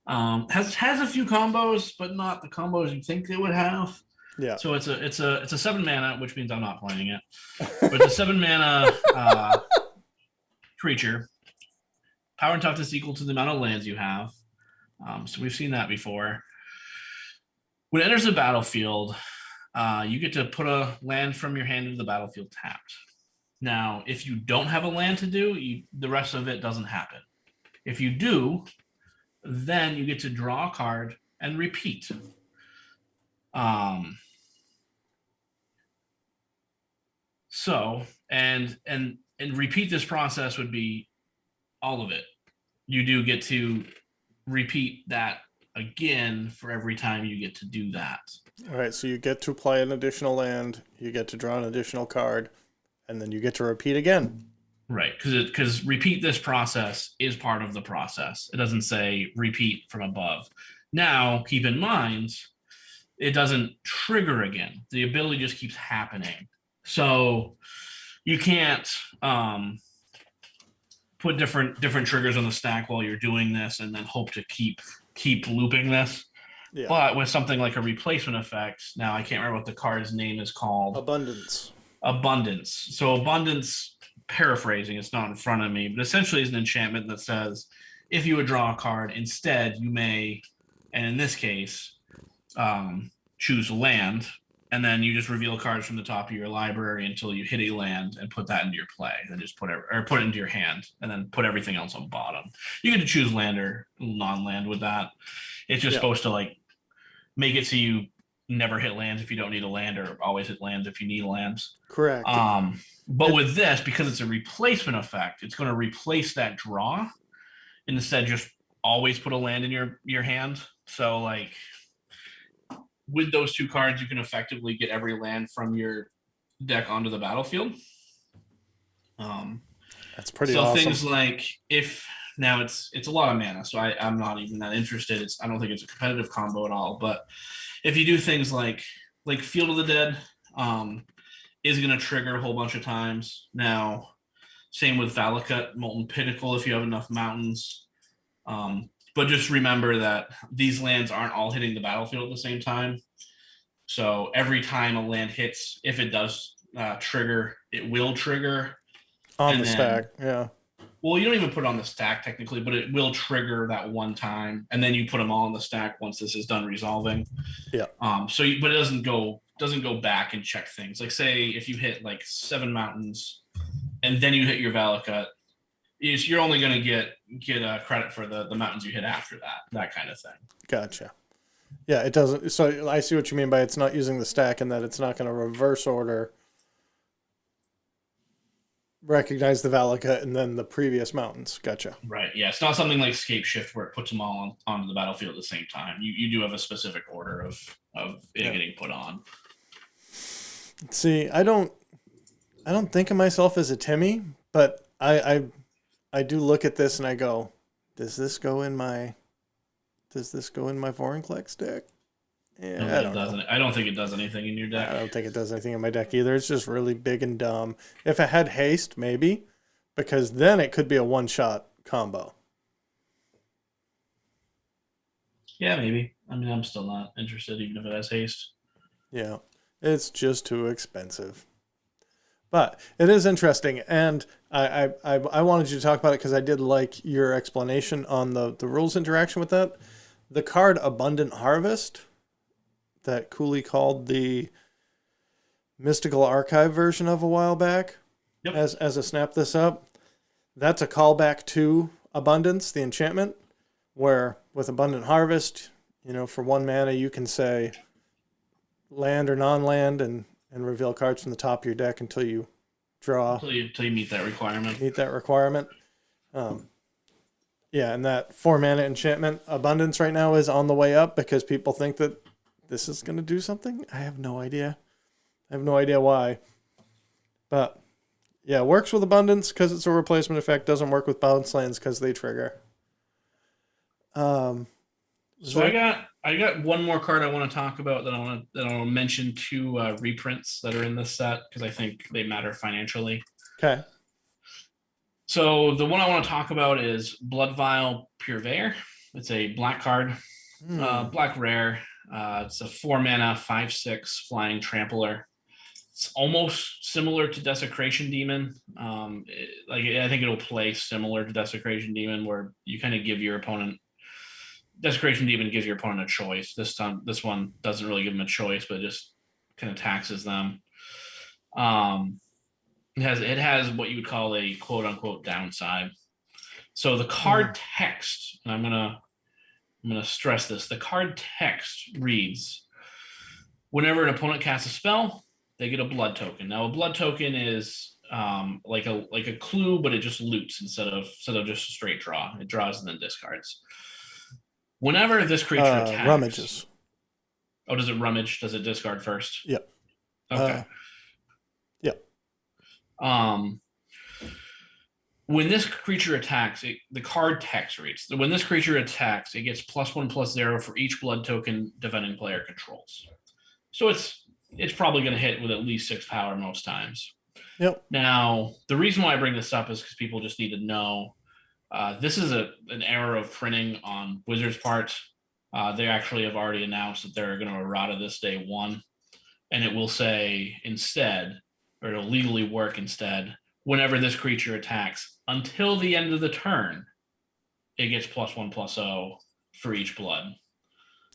Has a few combos, but not the combos you think they would have. Yeah. So it's a 7 mana, which means I'm not playing it. But it's a 7 mana creature. Power and toughness equal to the amount of lands you have. So we've seen that before. When it enters the battlefield, you get to put a land from your hand into the battlefield tapped. Now, if you don't have a land to do, the rest of it doesn't happen. If you do, then you get to draw a card and repeat. So, and repeat this process would be all of it. You do get to repeat that again for every time you get to do that. All right, so you get to play an additional land, you get to draw an additional card, and then you get to repeat again. Right, because repeat this process is part of the process. It doesn't say repeat from above. Now, keep in mind, it doesn't trigger again. The ability just keeps happening. So you can't put different triggers on the stack while you're doing this and then hope to keep looping this. Yeah. But with something like a replacement effect, now I can't remember what the card's name is called. Abundance. So Abundance, paraphrasing, it's not in front of me, but essentially is an enchantment that says if you would draw a card, instead you may, and in this case, choose land, and then you just reveal cards from the top of your library until you hit a land and put that into your play. Then just put it into your hand, and then put everything else on bottom. You get to choose land or non-land with that. It's just supposed to like make it so you never hit lands if you don't need a land, or always hit lands if you need lands. Correct. But with this, because it's a replacement effect, it's going to replace that draw, and instead just always put a land in your hand. So like with those two cards, you can effectively get every land from your deck onto the battlefield. That's pretty awesome. So things like now it's a lot of mana, so I'm not even that interested. I don't think it's a competitive combo at all. But if you do things like Field of the Dead, is going to trigger a whole bunch of times. Now, same with Valakut, Molten Pinnacle, if you have enough mountains. But just remember that these lands aren't all hitting the battlefield at the same time. So every time a land hits, if it does trigger, it will trigger on the stack. Yeah. Well, you don't even put it on the stack technically, but it will trigger that one time, and then you put them all on the stack once this is done resolving. Yeah. But it doesn't go back and check things. Like say if you hit like 7 mountains, and then you hit your Valakut, you're only going to get credit for the mountains you hit after that kind of thing. Gotcha. Yeah, it doesn't. So I see what you mean by it's not using the stack, and that it's not going to reverse order recognize the Valakut and then the previous mountains. Gotcha. Right. Yeah. It's not something like Scape Shift where it puts them all onto the battlefield at the same time. You do have a specific order of it getting put on. See, I don't think of myself as a Timmy, but I do look at this and I go, does this go in my Vorinclex deck? Yeah, I don't think it does anything in your deck. I don't think it does anything in my deck either. It's just really big and dumb. If it had haste, maybe, because then it could be a one-shot combo. Yeah, maybe. I mean, I'm still not interested, even if it has haste. Yeah, it's just too expensive. But it is interesting, and I wanted you to talk about it because I did like your explanation on the rules interaction with that. The card Abundant Harvest that Cooley called the Mystical Archive version of a while back. Yep. As a snap this up, that's a callback to Abundance, the enchantment, where with Abundant Harvest, for 1 mana you can say land or non-land and reveal cards from the top of your deck until you draw. Until you meet that requirement. Yeah, and that 4 mana enchantment Abundance right now is on the way up because people think that this is going to do something. I have no idea. Why. But yeah, it works with Abundance because it's a replacement effect. Doesn't work with bounce lands because they trigger. So I got one more card I want to talk about that I want to mention 2 reprints that are in this set because I think they matter financially. Okay. So the one I want to talk about is Bloodvial Purveyor. It's a black card, black rare. It's a 4 mana 5/6 flying trampler. It's almost similar to Desecration Demon. I think it'll play similar to Desecration Demon, where you kind of give your opponent. Desecration Demon gives your opponent a choice. This one doesn't really give them a choice, but it just kind of taxes them. It has what you would call a quote unquote downside. So the card text, and I'm gonna stress this. The card text reads: whenever an opponent casts a spell, they get a blood token. Now, a blood token is like a clue, but it just loots instead of just a straight draw. It draws and then discards. Whenever this creature attacks, rummages. Oh, does it rummage? Does it discard first? Yep. Okay. Yep. When this creature attacks, the card text reads: when this creature attacks, it gets +1/+0 for each blood token defending player controls. So it's probably going to hit with at least 6 power most times. Yep. Now, the reason why I bring this up is because people just need to know this is an error of printing on Wizards' part. They actually have already announced that they're going to errata this day 1, and it will say instead, or it'll legally work instead, whenever this creature attacks until the end of the turn, it gets +1/+0 for each blood.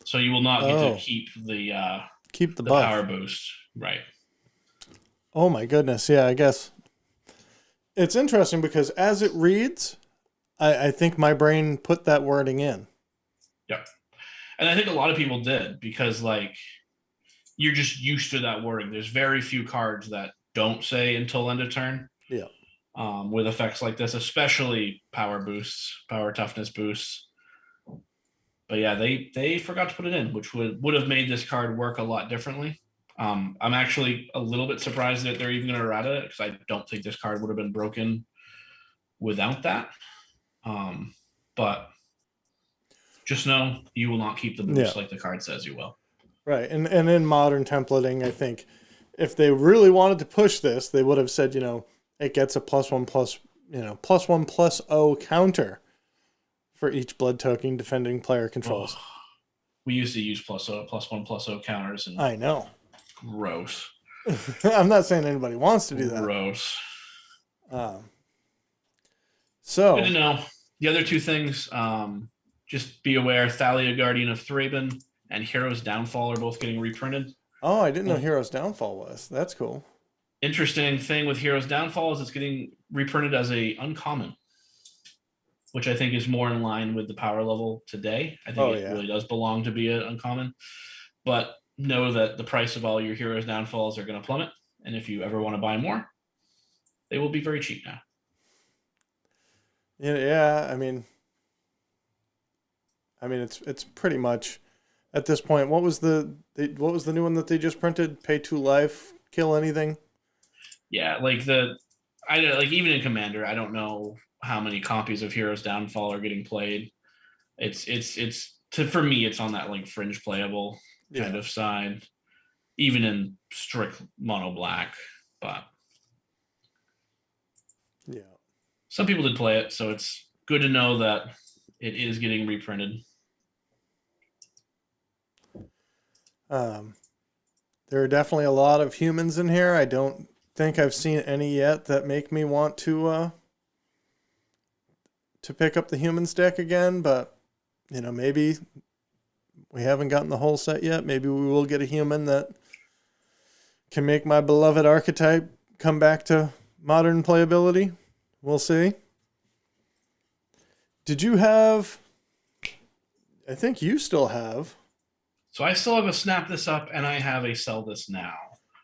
So you will not get to keep the power boost. Right. Oh my goodness. Yeah, I guess it's interesting because as it reads, I think my brain put that wording in. Yep. And I think a lot of people did because you're just used to that wording. There's very few cards that don't say until end of turn. Yeah. With effects like this, especially power boosts, power toughness boosts. But yeah, they forgot to put it in, which would have made this card work a lot differently. I'm actually a little bit surprised that they're even going to errata it because I don't think this card would have been broken without that. But just know you will not keep the boost like the card says you will. Right. And in modern templating, I think if they really wanted to push this, they would have said, it gets a +1/+0 counter for each blood token defending player controls. Oh, we used to use +1/+0 counters, and I know. Gross. I'm not saying anybody wants to do that. Gross. So, Good to know. The other two things, just be aware: Thalia, Guardian of Thraben, and Hero's Downfall are both getting reprinted. oh, I didn't know Hero's Downfall was. That's cool. Interesting thing with Hero's Downfall is it's getting reprinted as a uncommon, which I think is more in line with the power level today. I think Oh, it yeah. really does belong to be an uncommon. But know that the price of all your Hero's Downfalls are going to plummet, and if you ever want to buy more, they will be very cheap now. Yeah, I mean, it's pretty much at this point. What was the new one that they just printed? Pay 2 life, kill anything. Yeah, I like even in Commander, I don't know how many copies of Heroes Downfall are getting played. For me, it's on that like fringe playable kind Yeah, of side, even in strict mono black. But yeah. some people did play it, so it's good to know that it is getting reprinted. Um, there are definitely a lot of humans in here. I don't think I've seen any yet that make me want to pick up the humans deck again. But maybe we haven't gotten the whole set yet. Maybe we will get a human that can make my beloved archetype come back to modern playability. We'll see. Did you have? I think you still have. So I still have a snap this up, and I have a sell this now.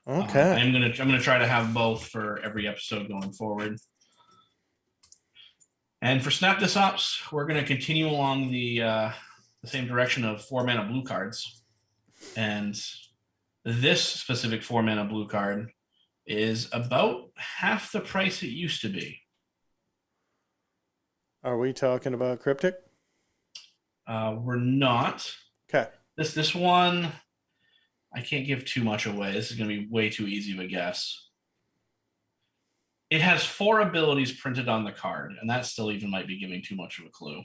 Okay. I'm gonna try to have both for every episode going forward. And for snap this ups, we're gonna continue along the same direction of 4 mana blue cards, and this specific 4 mana blue card is about half the price it used to be. Are we talking about Cryptic? We're not. Okay. This one, I can't give too much away. This is going to be way too easy of a guess. It has 4 abilities printed on the card, and that still even might be giving too much of a clue.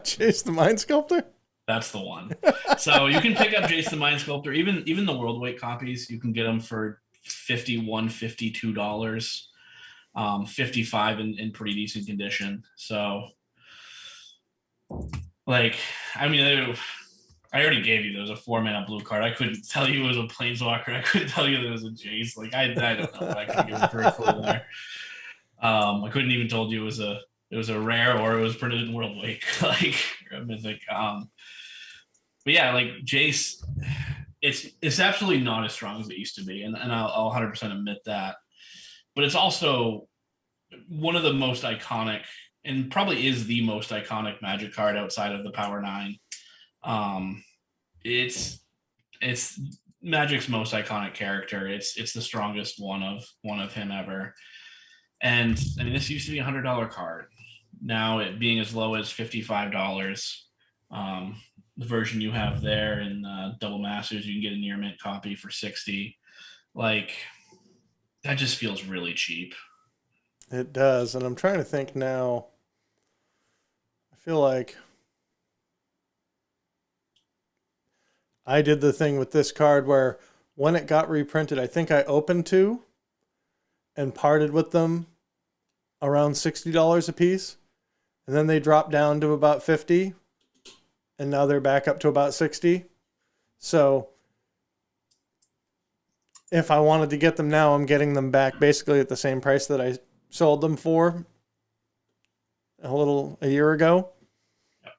Chase the Mind Sculptor? That's the one. So you can pick up Jace the Mind Sculptor. Even the world weight copies, you can get them for $51, $52, 55 in pretty decent condition. So, like, I mean, I already gave you there was a 4 mana blue card. I couldn't tell you it was a Planeswalker. I couldn't tell you there was a Jace. Like, I don't know. I couldn't give you a clue there. I couldn't even told you it was a rare or it was printed in world weight, like a mythic. But yeah, like Jace, it's absolutely not as strong as it used to be, and I'll 100% admit that. But it's also one of the most iconic, and probably is the most iconic Magic card outside of the Power 9. It's Magic's most iconic character. It's the strongest one of him ever. And I mean, this used to be $100 card. Now it being as low as $55. The version you have there in Double Masters, you can get a near mint copy for $60. Like, that just feels really cheap. It does, and I'm trying to think now. I feel like I did the thing with this card where when it got reprinted, I think I opened 2 and parted with them around $60 a piece. And then they dropped down to about 50, and now they're back up to about 60. So if I wanted to get them now, I'm getting them back basically at the same price that I sold them for a year ago. Yep.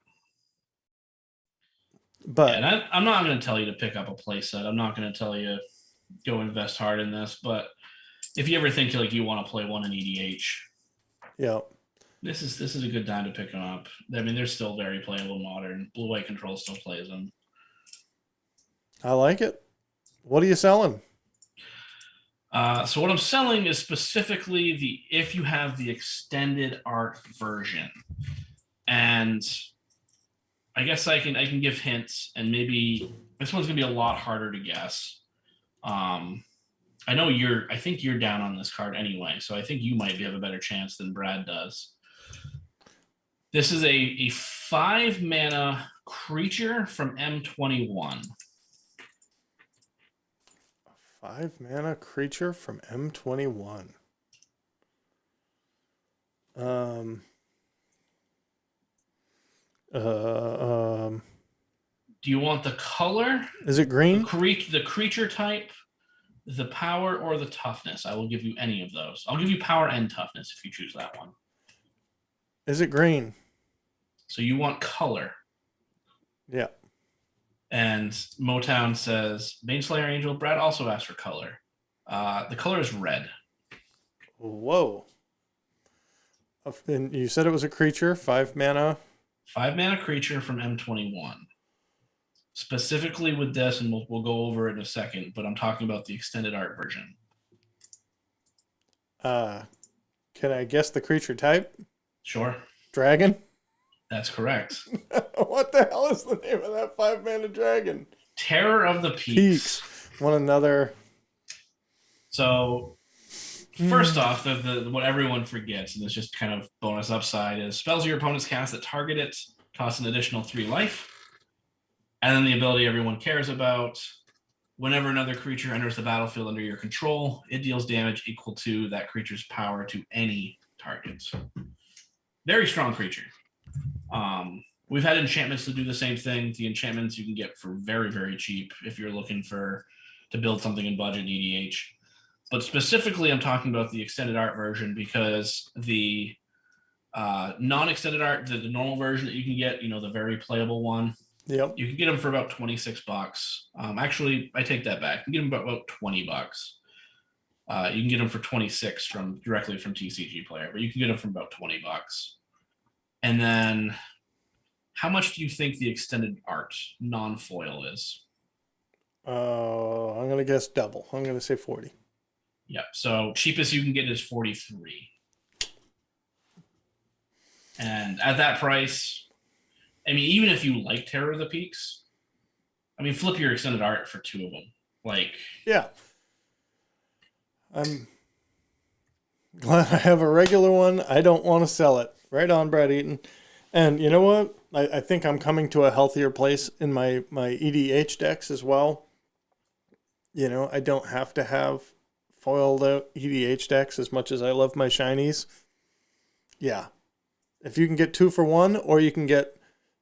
But yeah, I'm not going to tell you to pick up a playset. I'm not going to tell you go invest hard in this. But if you ever think like you want to play one in EDH, yeah, this is a good time to pick them up. I mean, they're still very playable modern. Blue White Control still plays them. I like it. What are you selling? So what I'm selling is specifically if you have the extended art version, and I guess I can give hints, and maybe this one's gonna be a lot harder to guess. I think you're down on this card anyway, so I think you might have a better chance than Brad does. This is a 5 mana creature from M21. 5 mana creature from M21. Um, uh, um, Do you want the color, is it green? the creature type, the power, or the toughness? I will give you any of those. I'll give you power and toughness if you choose that one. Is it green? So you want color. Yeah. And Motown says, Baneslayer Angel, Brad also asked for color. The color is red. Whoa. And you said it was a creature, 5 mana. 5 mana creature from M21. Specifically with this, and we'll go over it in a second, but I'm talking about the extended art version. Can I guess the creature type? Sure. Dragon? That's correct. What the hell is the name of that 5 mana dragon? Terror of the Peaks. One another. So, first off, the what everyone forgets, and it's just kind of bonus upside, is spells your opponent's cast that target it cost an additional 3 life. And then the ability everyone cares about, whenever another creature enters the battlefield under your control, it deals damage equal to that creature's power to any target. Very strong creature. We've had enchantments to do the same thing. The enchantments you can get for very, very cheap if you're looking to build something in budget EDH. But specifically, I'm talking about the extended art version because the non-extended art, the normal version that you can get, the very playable one, yep, you can get them for about $26. Actually, I take that back. You can get them about $20. You can get them for 26 directly from TCG Player, but you can get them for about $20. And then, how much do you think the extended art non-foil is? I'm gonna guess double. I'm gonna say 40. Yeah. So cheapest you can get is 43. And at that price, I mean, even if you like Terror of the Peaks, I mean, flip your extended art for 2 of them. Yeah. I'm glad I have a regular one. I don't want to sell it. Right on, Brad Eaton. And you know what? I think I'm coming to a healthier place in my EDH decks as well. I don't have to have foiled out EDH decks as much as I love my shinies. Yeah. If you can get 2 for 1, or you can get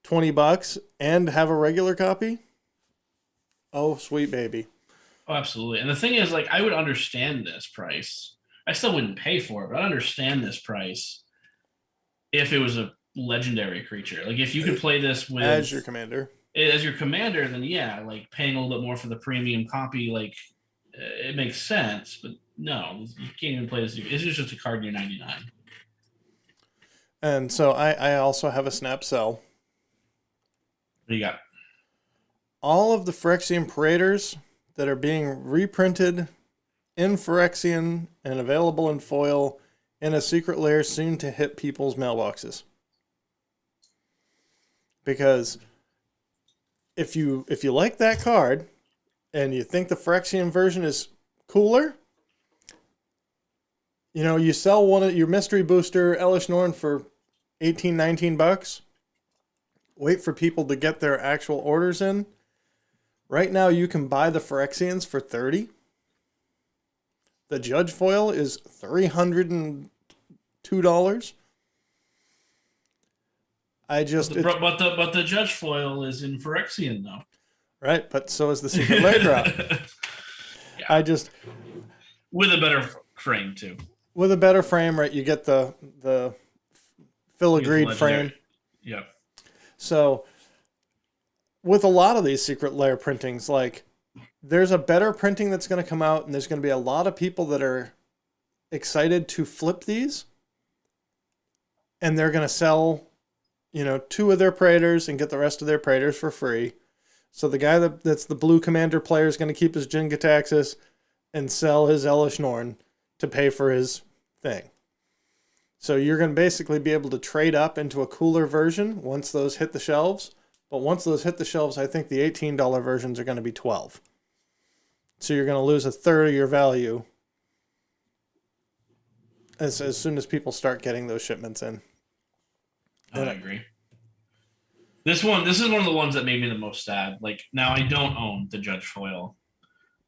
$20 and have a regular copy, oh, sweet baby. Oh, absolutely. And the thing is, I would understand this price. I still wouldn't pay for it, but I understand this price if it was a legendary creature. If you could play this with as your commander, then yeah, paying a little bit more for the premium copy, it makes sense. But no, you can't even play this. It's just a card in your 99. And so I also have a Snap Cell. What do you got? All of the Phyrexian Paraders that are being reprinted in Phyrexian and available in foil in a secret lair soon to hit people's mailboxes. Because if you like that card and you think the Phyrexian version is cooler, you sell one of your mystery booster Elish Norn for $18-19. Wait for people to get their actual orders in. Right now you can buy the Phyrexians for $30. The Judge foil is $302. But the Judge foil is in Phyrexian though. Right, but so is the Secret Lair drop. Yeah. With a better frame too. With a better frame, right? You get the filigreed frame. Yep. So with a lot of these Secret Lair printings, there's a better printing that's going to come out, and there's going to be a lot of people that are excited to flip these, and they're going to sell, 2 of their Praetors and get the rest of their Praetors for free. So the guy that's the blue commander player is going to keep his Jin-Gitaxias and sell his Elish Norn to pay for his thing. So you're going to basically be able to trade up into a cooler version once those hit the shelves. But once those hit the shelves, I think the $18 versions are going to be $12. So you're going to lose a third of your value as soon as people start getting those shipments in. I agree. This is one of the ones that made me the most sad. Now I don't own the Judge foil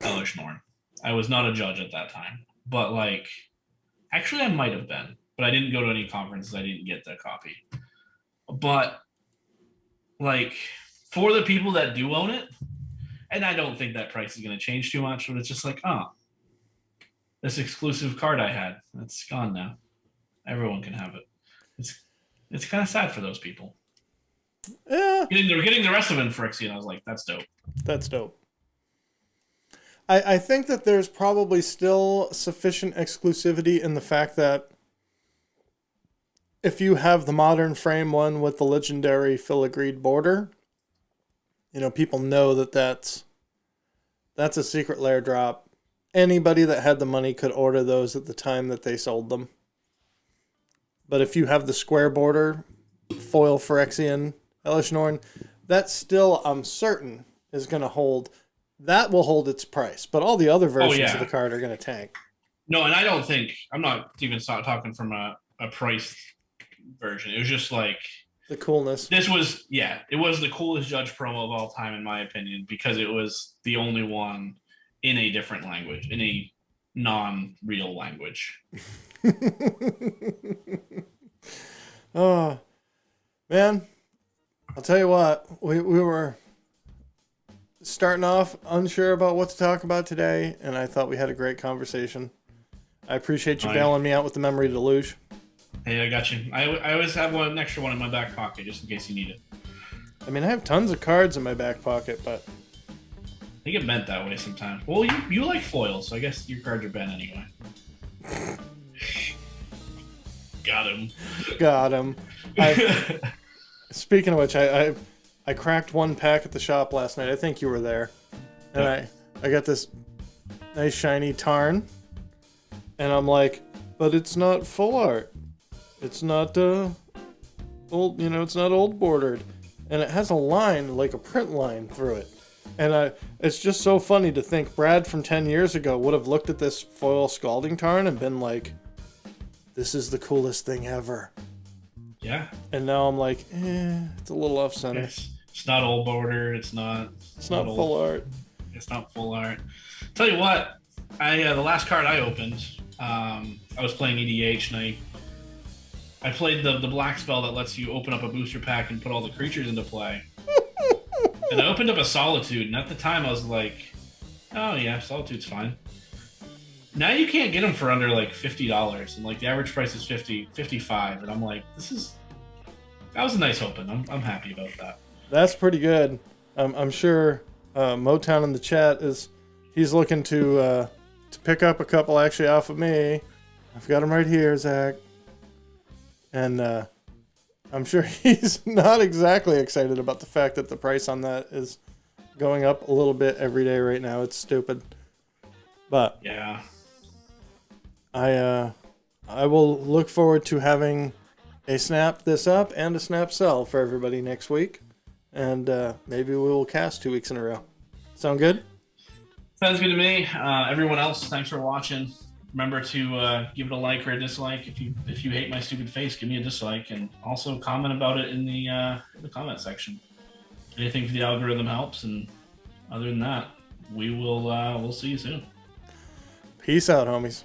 Elish Norn. I was not a judge at that time. But actually I might have been. but I didn't go to any conferences. I didn't get the copy. But like for the people that do own it, and I don't think that price is going to change too much, but it's just like, oh, this exclusive card I had, that's gone now. Everyone can have it. It's kind of sad for those people. Yeah. They're getting the rest of it in Phyrexian. I was like, that's dope. That's dope. I think that there's probably still sufficient exclusivity in the fact that if you have the modern frame one with the legendary filigreed border, you know, people know that that's a secret lair drop. Anybody that had the money could order those at the time that they sold them. But if you have the square border foil Phyrexian Hellish Norn, that still, I'm certain, is going to hold. That will hold its price, but all the other versions of the card are going to tank. No, and I don't think, I'm not even talking from a price version. It was just like the coolness. This was, it was the coolest Judge promo of all time, in my opinion, because it was the only one in a different language, in a non-real language. Oh, man. I'll tell you what, we were starting off unsure about what to talk about today, and I thought we had a great conversation. I appreciate you bailing me out with the memory deluge. Hey, I got you. I always have an extra one in my back pocket just in case you need it. I mean, I have tons of cards in my back pocket, but they get bent that way sometimes. Well, you like foils, so I guess your cards are bent anyway. Got him. Got him. Speaking of which, I cracked one pack at the shop last night. I think you were there. And I got this nice shiny Tarn. And I'm like, but it's not full art. It's not old, it's not old bordered. And it has a line, like a print line through it. And it's just so funny to think Brad from 10 years ago would have looked at this foil Scalding Tarn and been like, this is the coolest thing ever. Yeah. And now I'm like, it's a little off center. It's not old border. It's not full art. It's not full art. Tell you what, the last card I opened, I was playing EDH and I played the black spell that lets you open up a booster pack and put all the creatures into play. And I opened up a Solitude, and at the time I was like, oh yeah, Solitude's fine. Now you can't get them for under like $50, and like the average price is $55, and I'm like, that was a nice open. I'm happy about that. That's pretty good. I'm sure Motown in the chat he's looking to pick up a couple actually off of me. I've got them right here, Zach, and I'm sure he's not exactly excited about the fact that the price on that is going up a little bit every day right now. It's stupid, but yeah. I will look forward to having a snap this up and a snap sell for everybody next week. And maybe we will cast 2 weeks in a row. Sound good? Sounds good to me. Everyone else, thanks for watching. Remember to give it a like or a dislike. If you hate my stupid face, give me a dislike. And also comment about it in the comment section. Anything for the algorithm helps. And other than that, we'll see you soon. Peace out, homies.